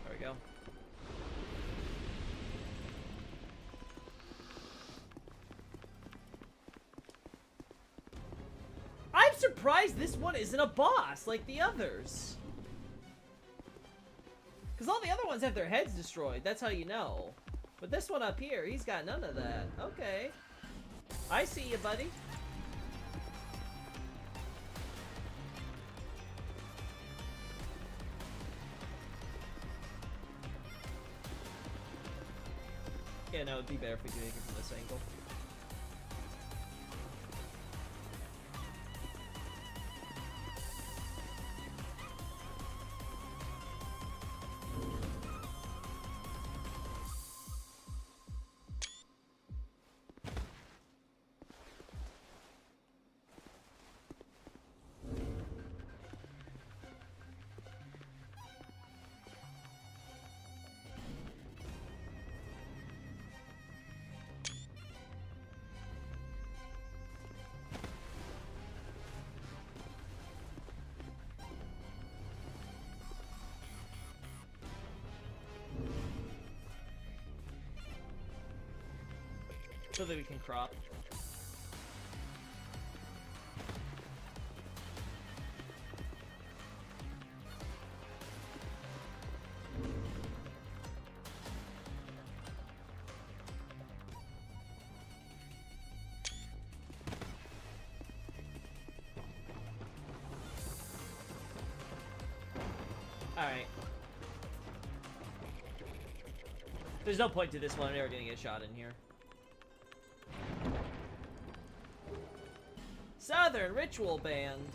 There we go. I'm surprised this one isn't a boss like the others. Because all the other ones have their heads destroyed, that's how you know. But this one up here, he's got none of that. Okay. I see you, buddy. Yeah, no, it'd be better if we could make it from this angle. So that we can crop. Alright. There's no point to this one, we're gonna get a shot in here. Southern Ritual Band.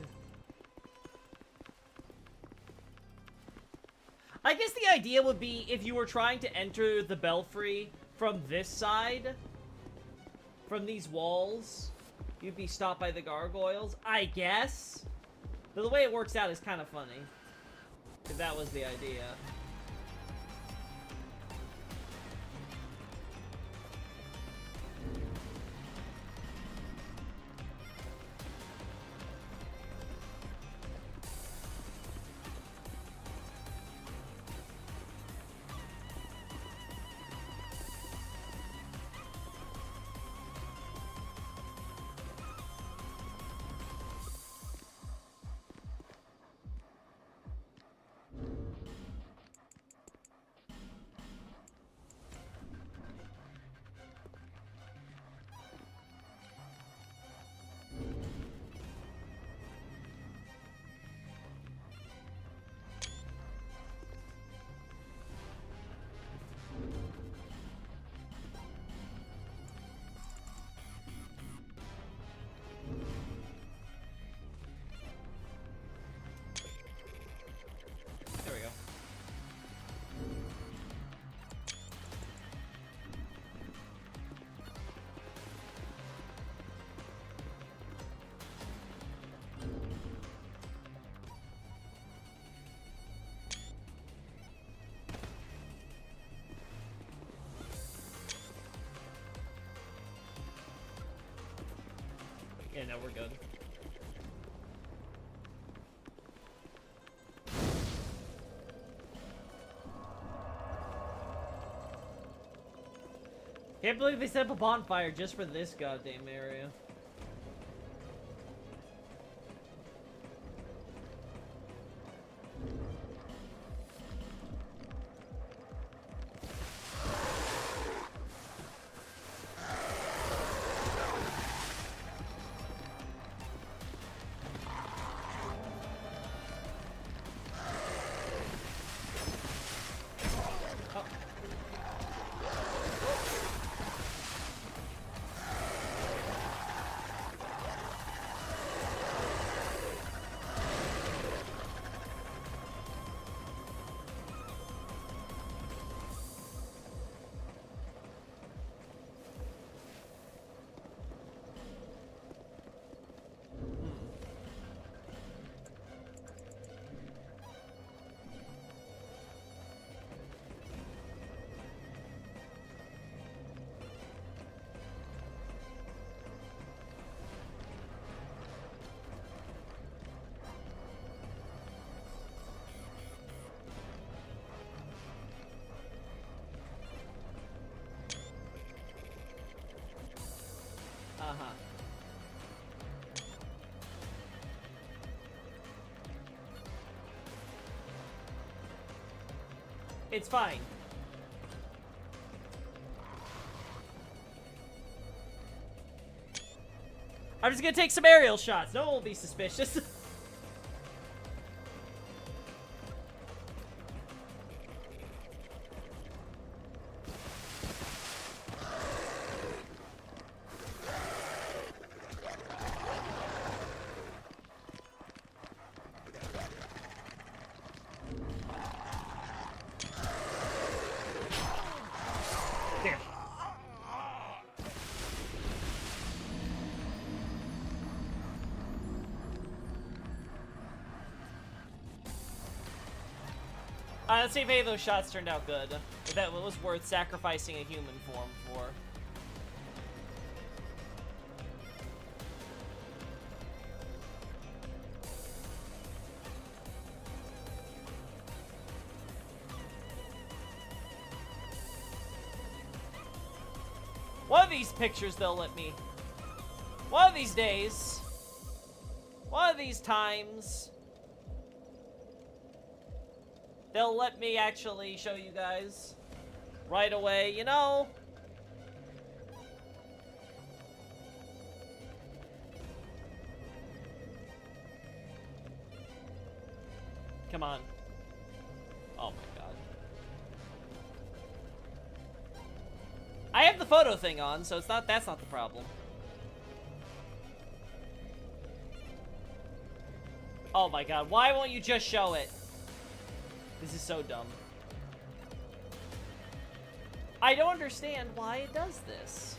I guess the idea would be if you were trying to enter the belfry from this side, from these walls, you'd be stopped by the gargoyles, I guess. But the way it works out is kind of funny. If that was the idea. There we go. Yeah, no, we're good. Can't believe they set up a bonfire just for this goddamn area. Uh-huh. It's fine. I'm just gonna take some aerial shots. No one will be suspicious. Let's see if any of those shots turned out good. If that was worth sacrificing a human form for. One of these pictures they'll let me. One of these days. One of these times. They'll let me actually show you guys right away, you know? Come on. Oh my god. I have the photo thing on, so that's not the problem. Oh my god, why won't you just show it? This is so dumb. I don't understand why it does this.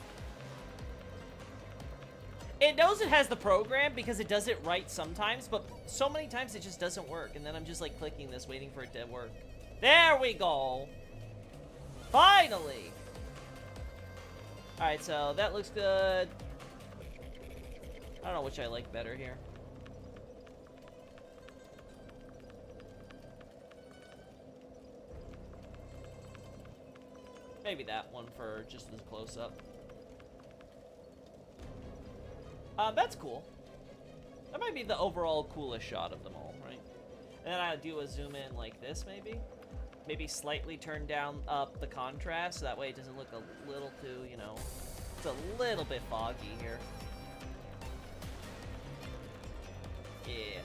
It knows it has the program because it does it right sometimes, but so many times it just doesn't work. And then I'm just like clicking this, waiting for it to work. There we go. Finally. Alright, so that looks good. I don't know which I like better here. Maybe that one for just as close-up. That's cool. That might be the overall coolest shot of them all, right? And then I'll do a zoom in like this, maybe? Maybe slightly turn down up the contrast, so that way it doesn't look a little too, you know... It's a little bit foggy here. Yeah.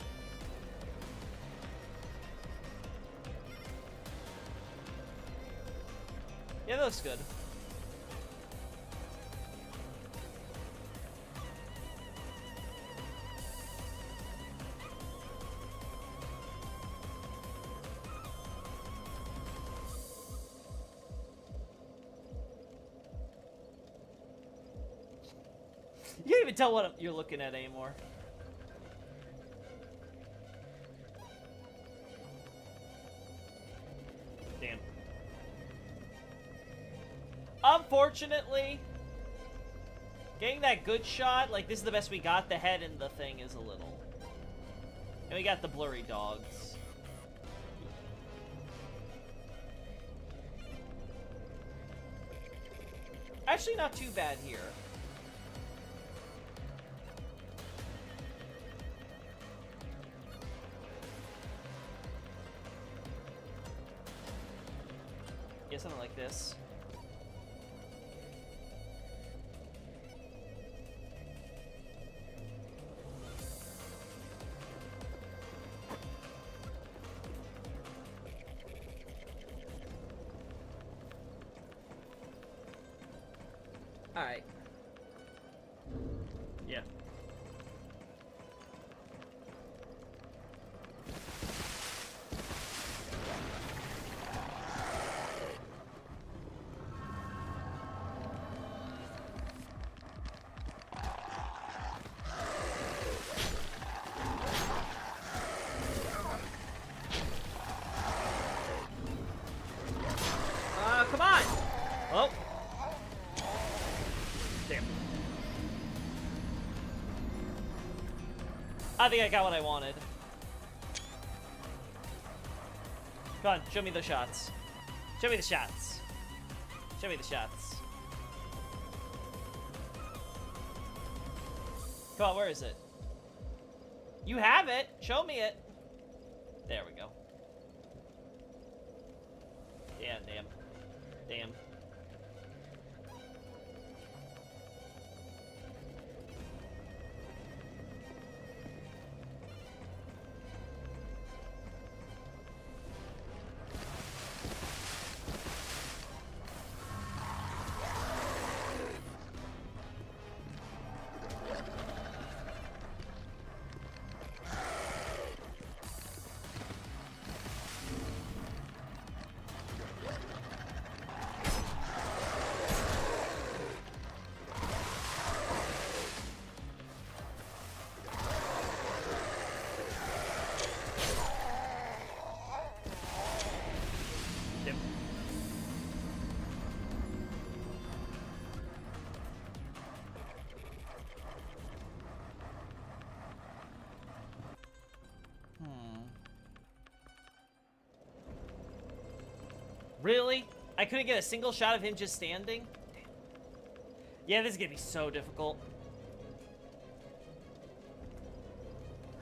Yeah, that looks good. You can't even tell what you're looking at anymore. Damn. Unfortunately, getting that good shot, like this is the best we got. The head and the thing is a little. And we got the blurry dogs. actually not too bad here. Yeah, something like this. Alright. Yeah. Come on! Oh. Damn. I think I got what I wanted. Come on, show me the shots. Show me the shots. Show me the shots. Come on, where is it? You have it! Show me it! There we go. Yeah, damn. Damn. Really? I couldn't get a single shot of him just standing? Damn. Yeah, this is gonna be so difficult.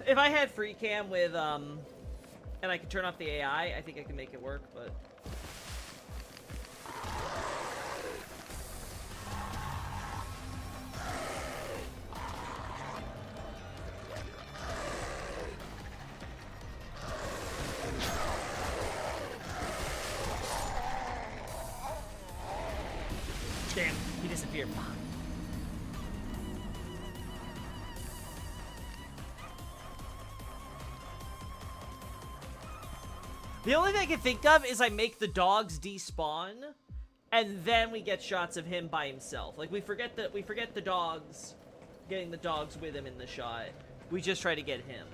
If I had free cam with, and I could turn off the AI, I think I can make it work, but... Damn, he disappeared. The only thing I can think of is I make the dogs despawn, and then we get shots of him by himself. Like we forget the dogs, getting the dogs with him in the shot. We just try to get him.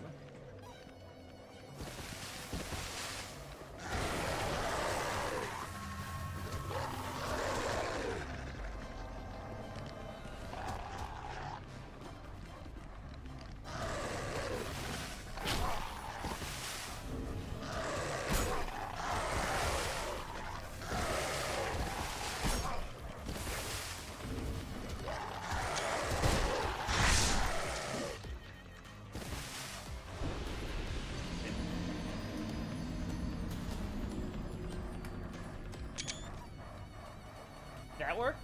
That work?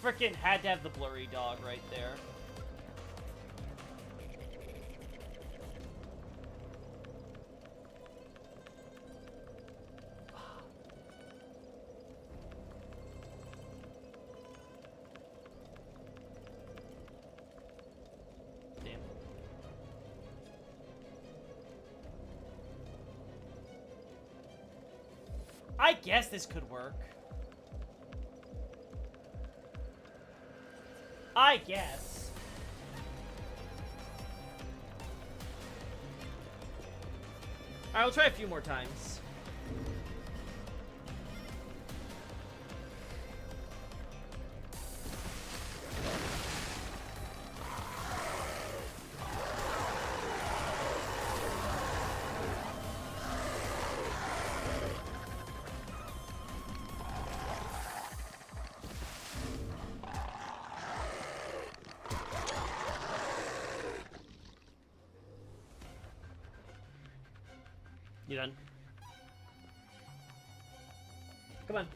Frickin' had to have the blurry dog right there. Damn. I guess this could work. I guess. Alright, we'll try a few more times. You done? Come on.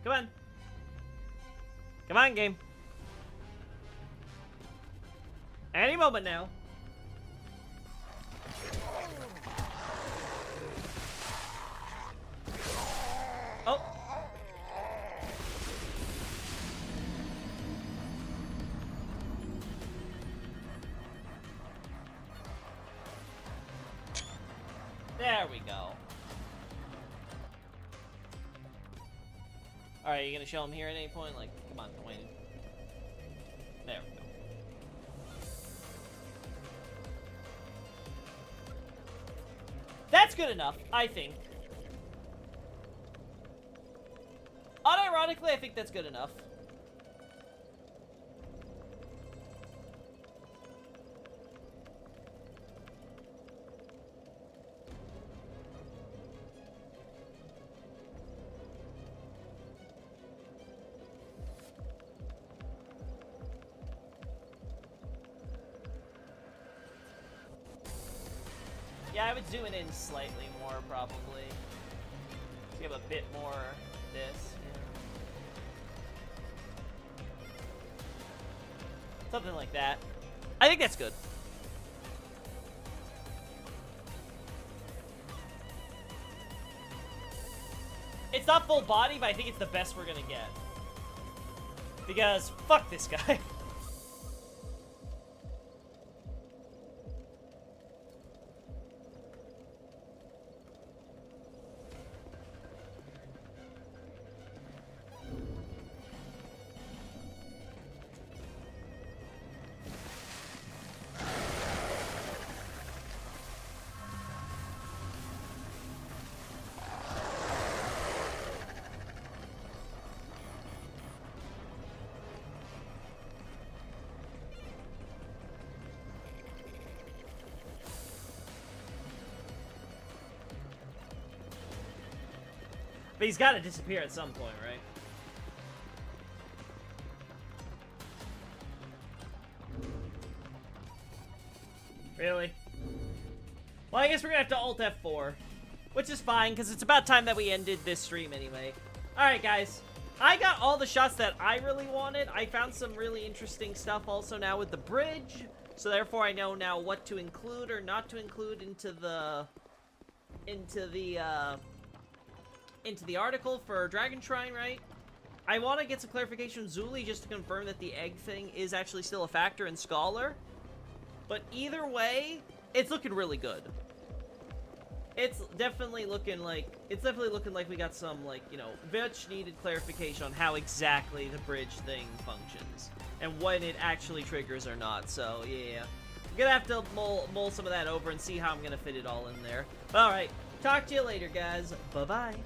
Come on. Come on, game. Any moment now. Oh. There we go. Alright, you gonna show him here at any point? Like, come on, Dwayne. There we go. That's good enough, I think. Unironically, I think that's good enough. Yeah, I would zoom it in slightly more, probably. To give a bit more this. Yeah. Something like that. I think that's good. It's not full body, but I think it's the best we're gonna get. Because, fuck this guy. But he's got to disappear at some point, right? Really? Well, I guess we're gonna have to Alt F4. Which is fine, because it's about time that we ended this stream anyway. Alright, guys. I got all the shots that I really wanted. I found some really interesting stuff also now with the bridge. So therefore I know now what to include or not to include into the article for Dragon Shrine, right? I want to get some clarification from Zuli just to confirm that the egg thing is actually still a factor in Scholar. But either way, it's looking really good. It's definitely looking like we got some, like, you know, much needed clarification on how exactly the bridge thing functions and when it actually triggers or not. So yeah, I'm gonna have to mull some of that over and see how I'm gonna fit it all in there. But all right, talk to you later, guys. Bye bye.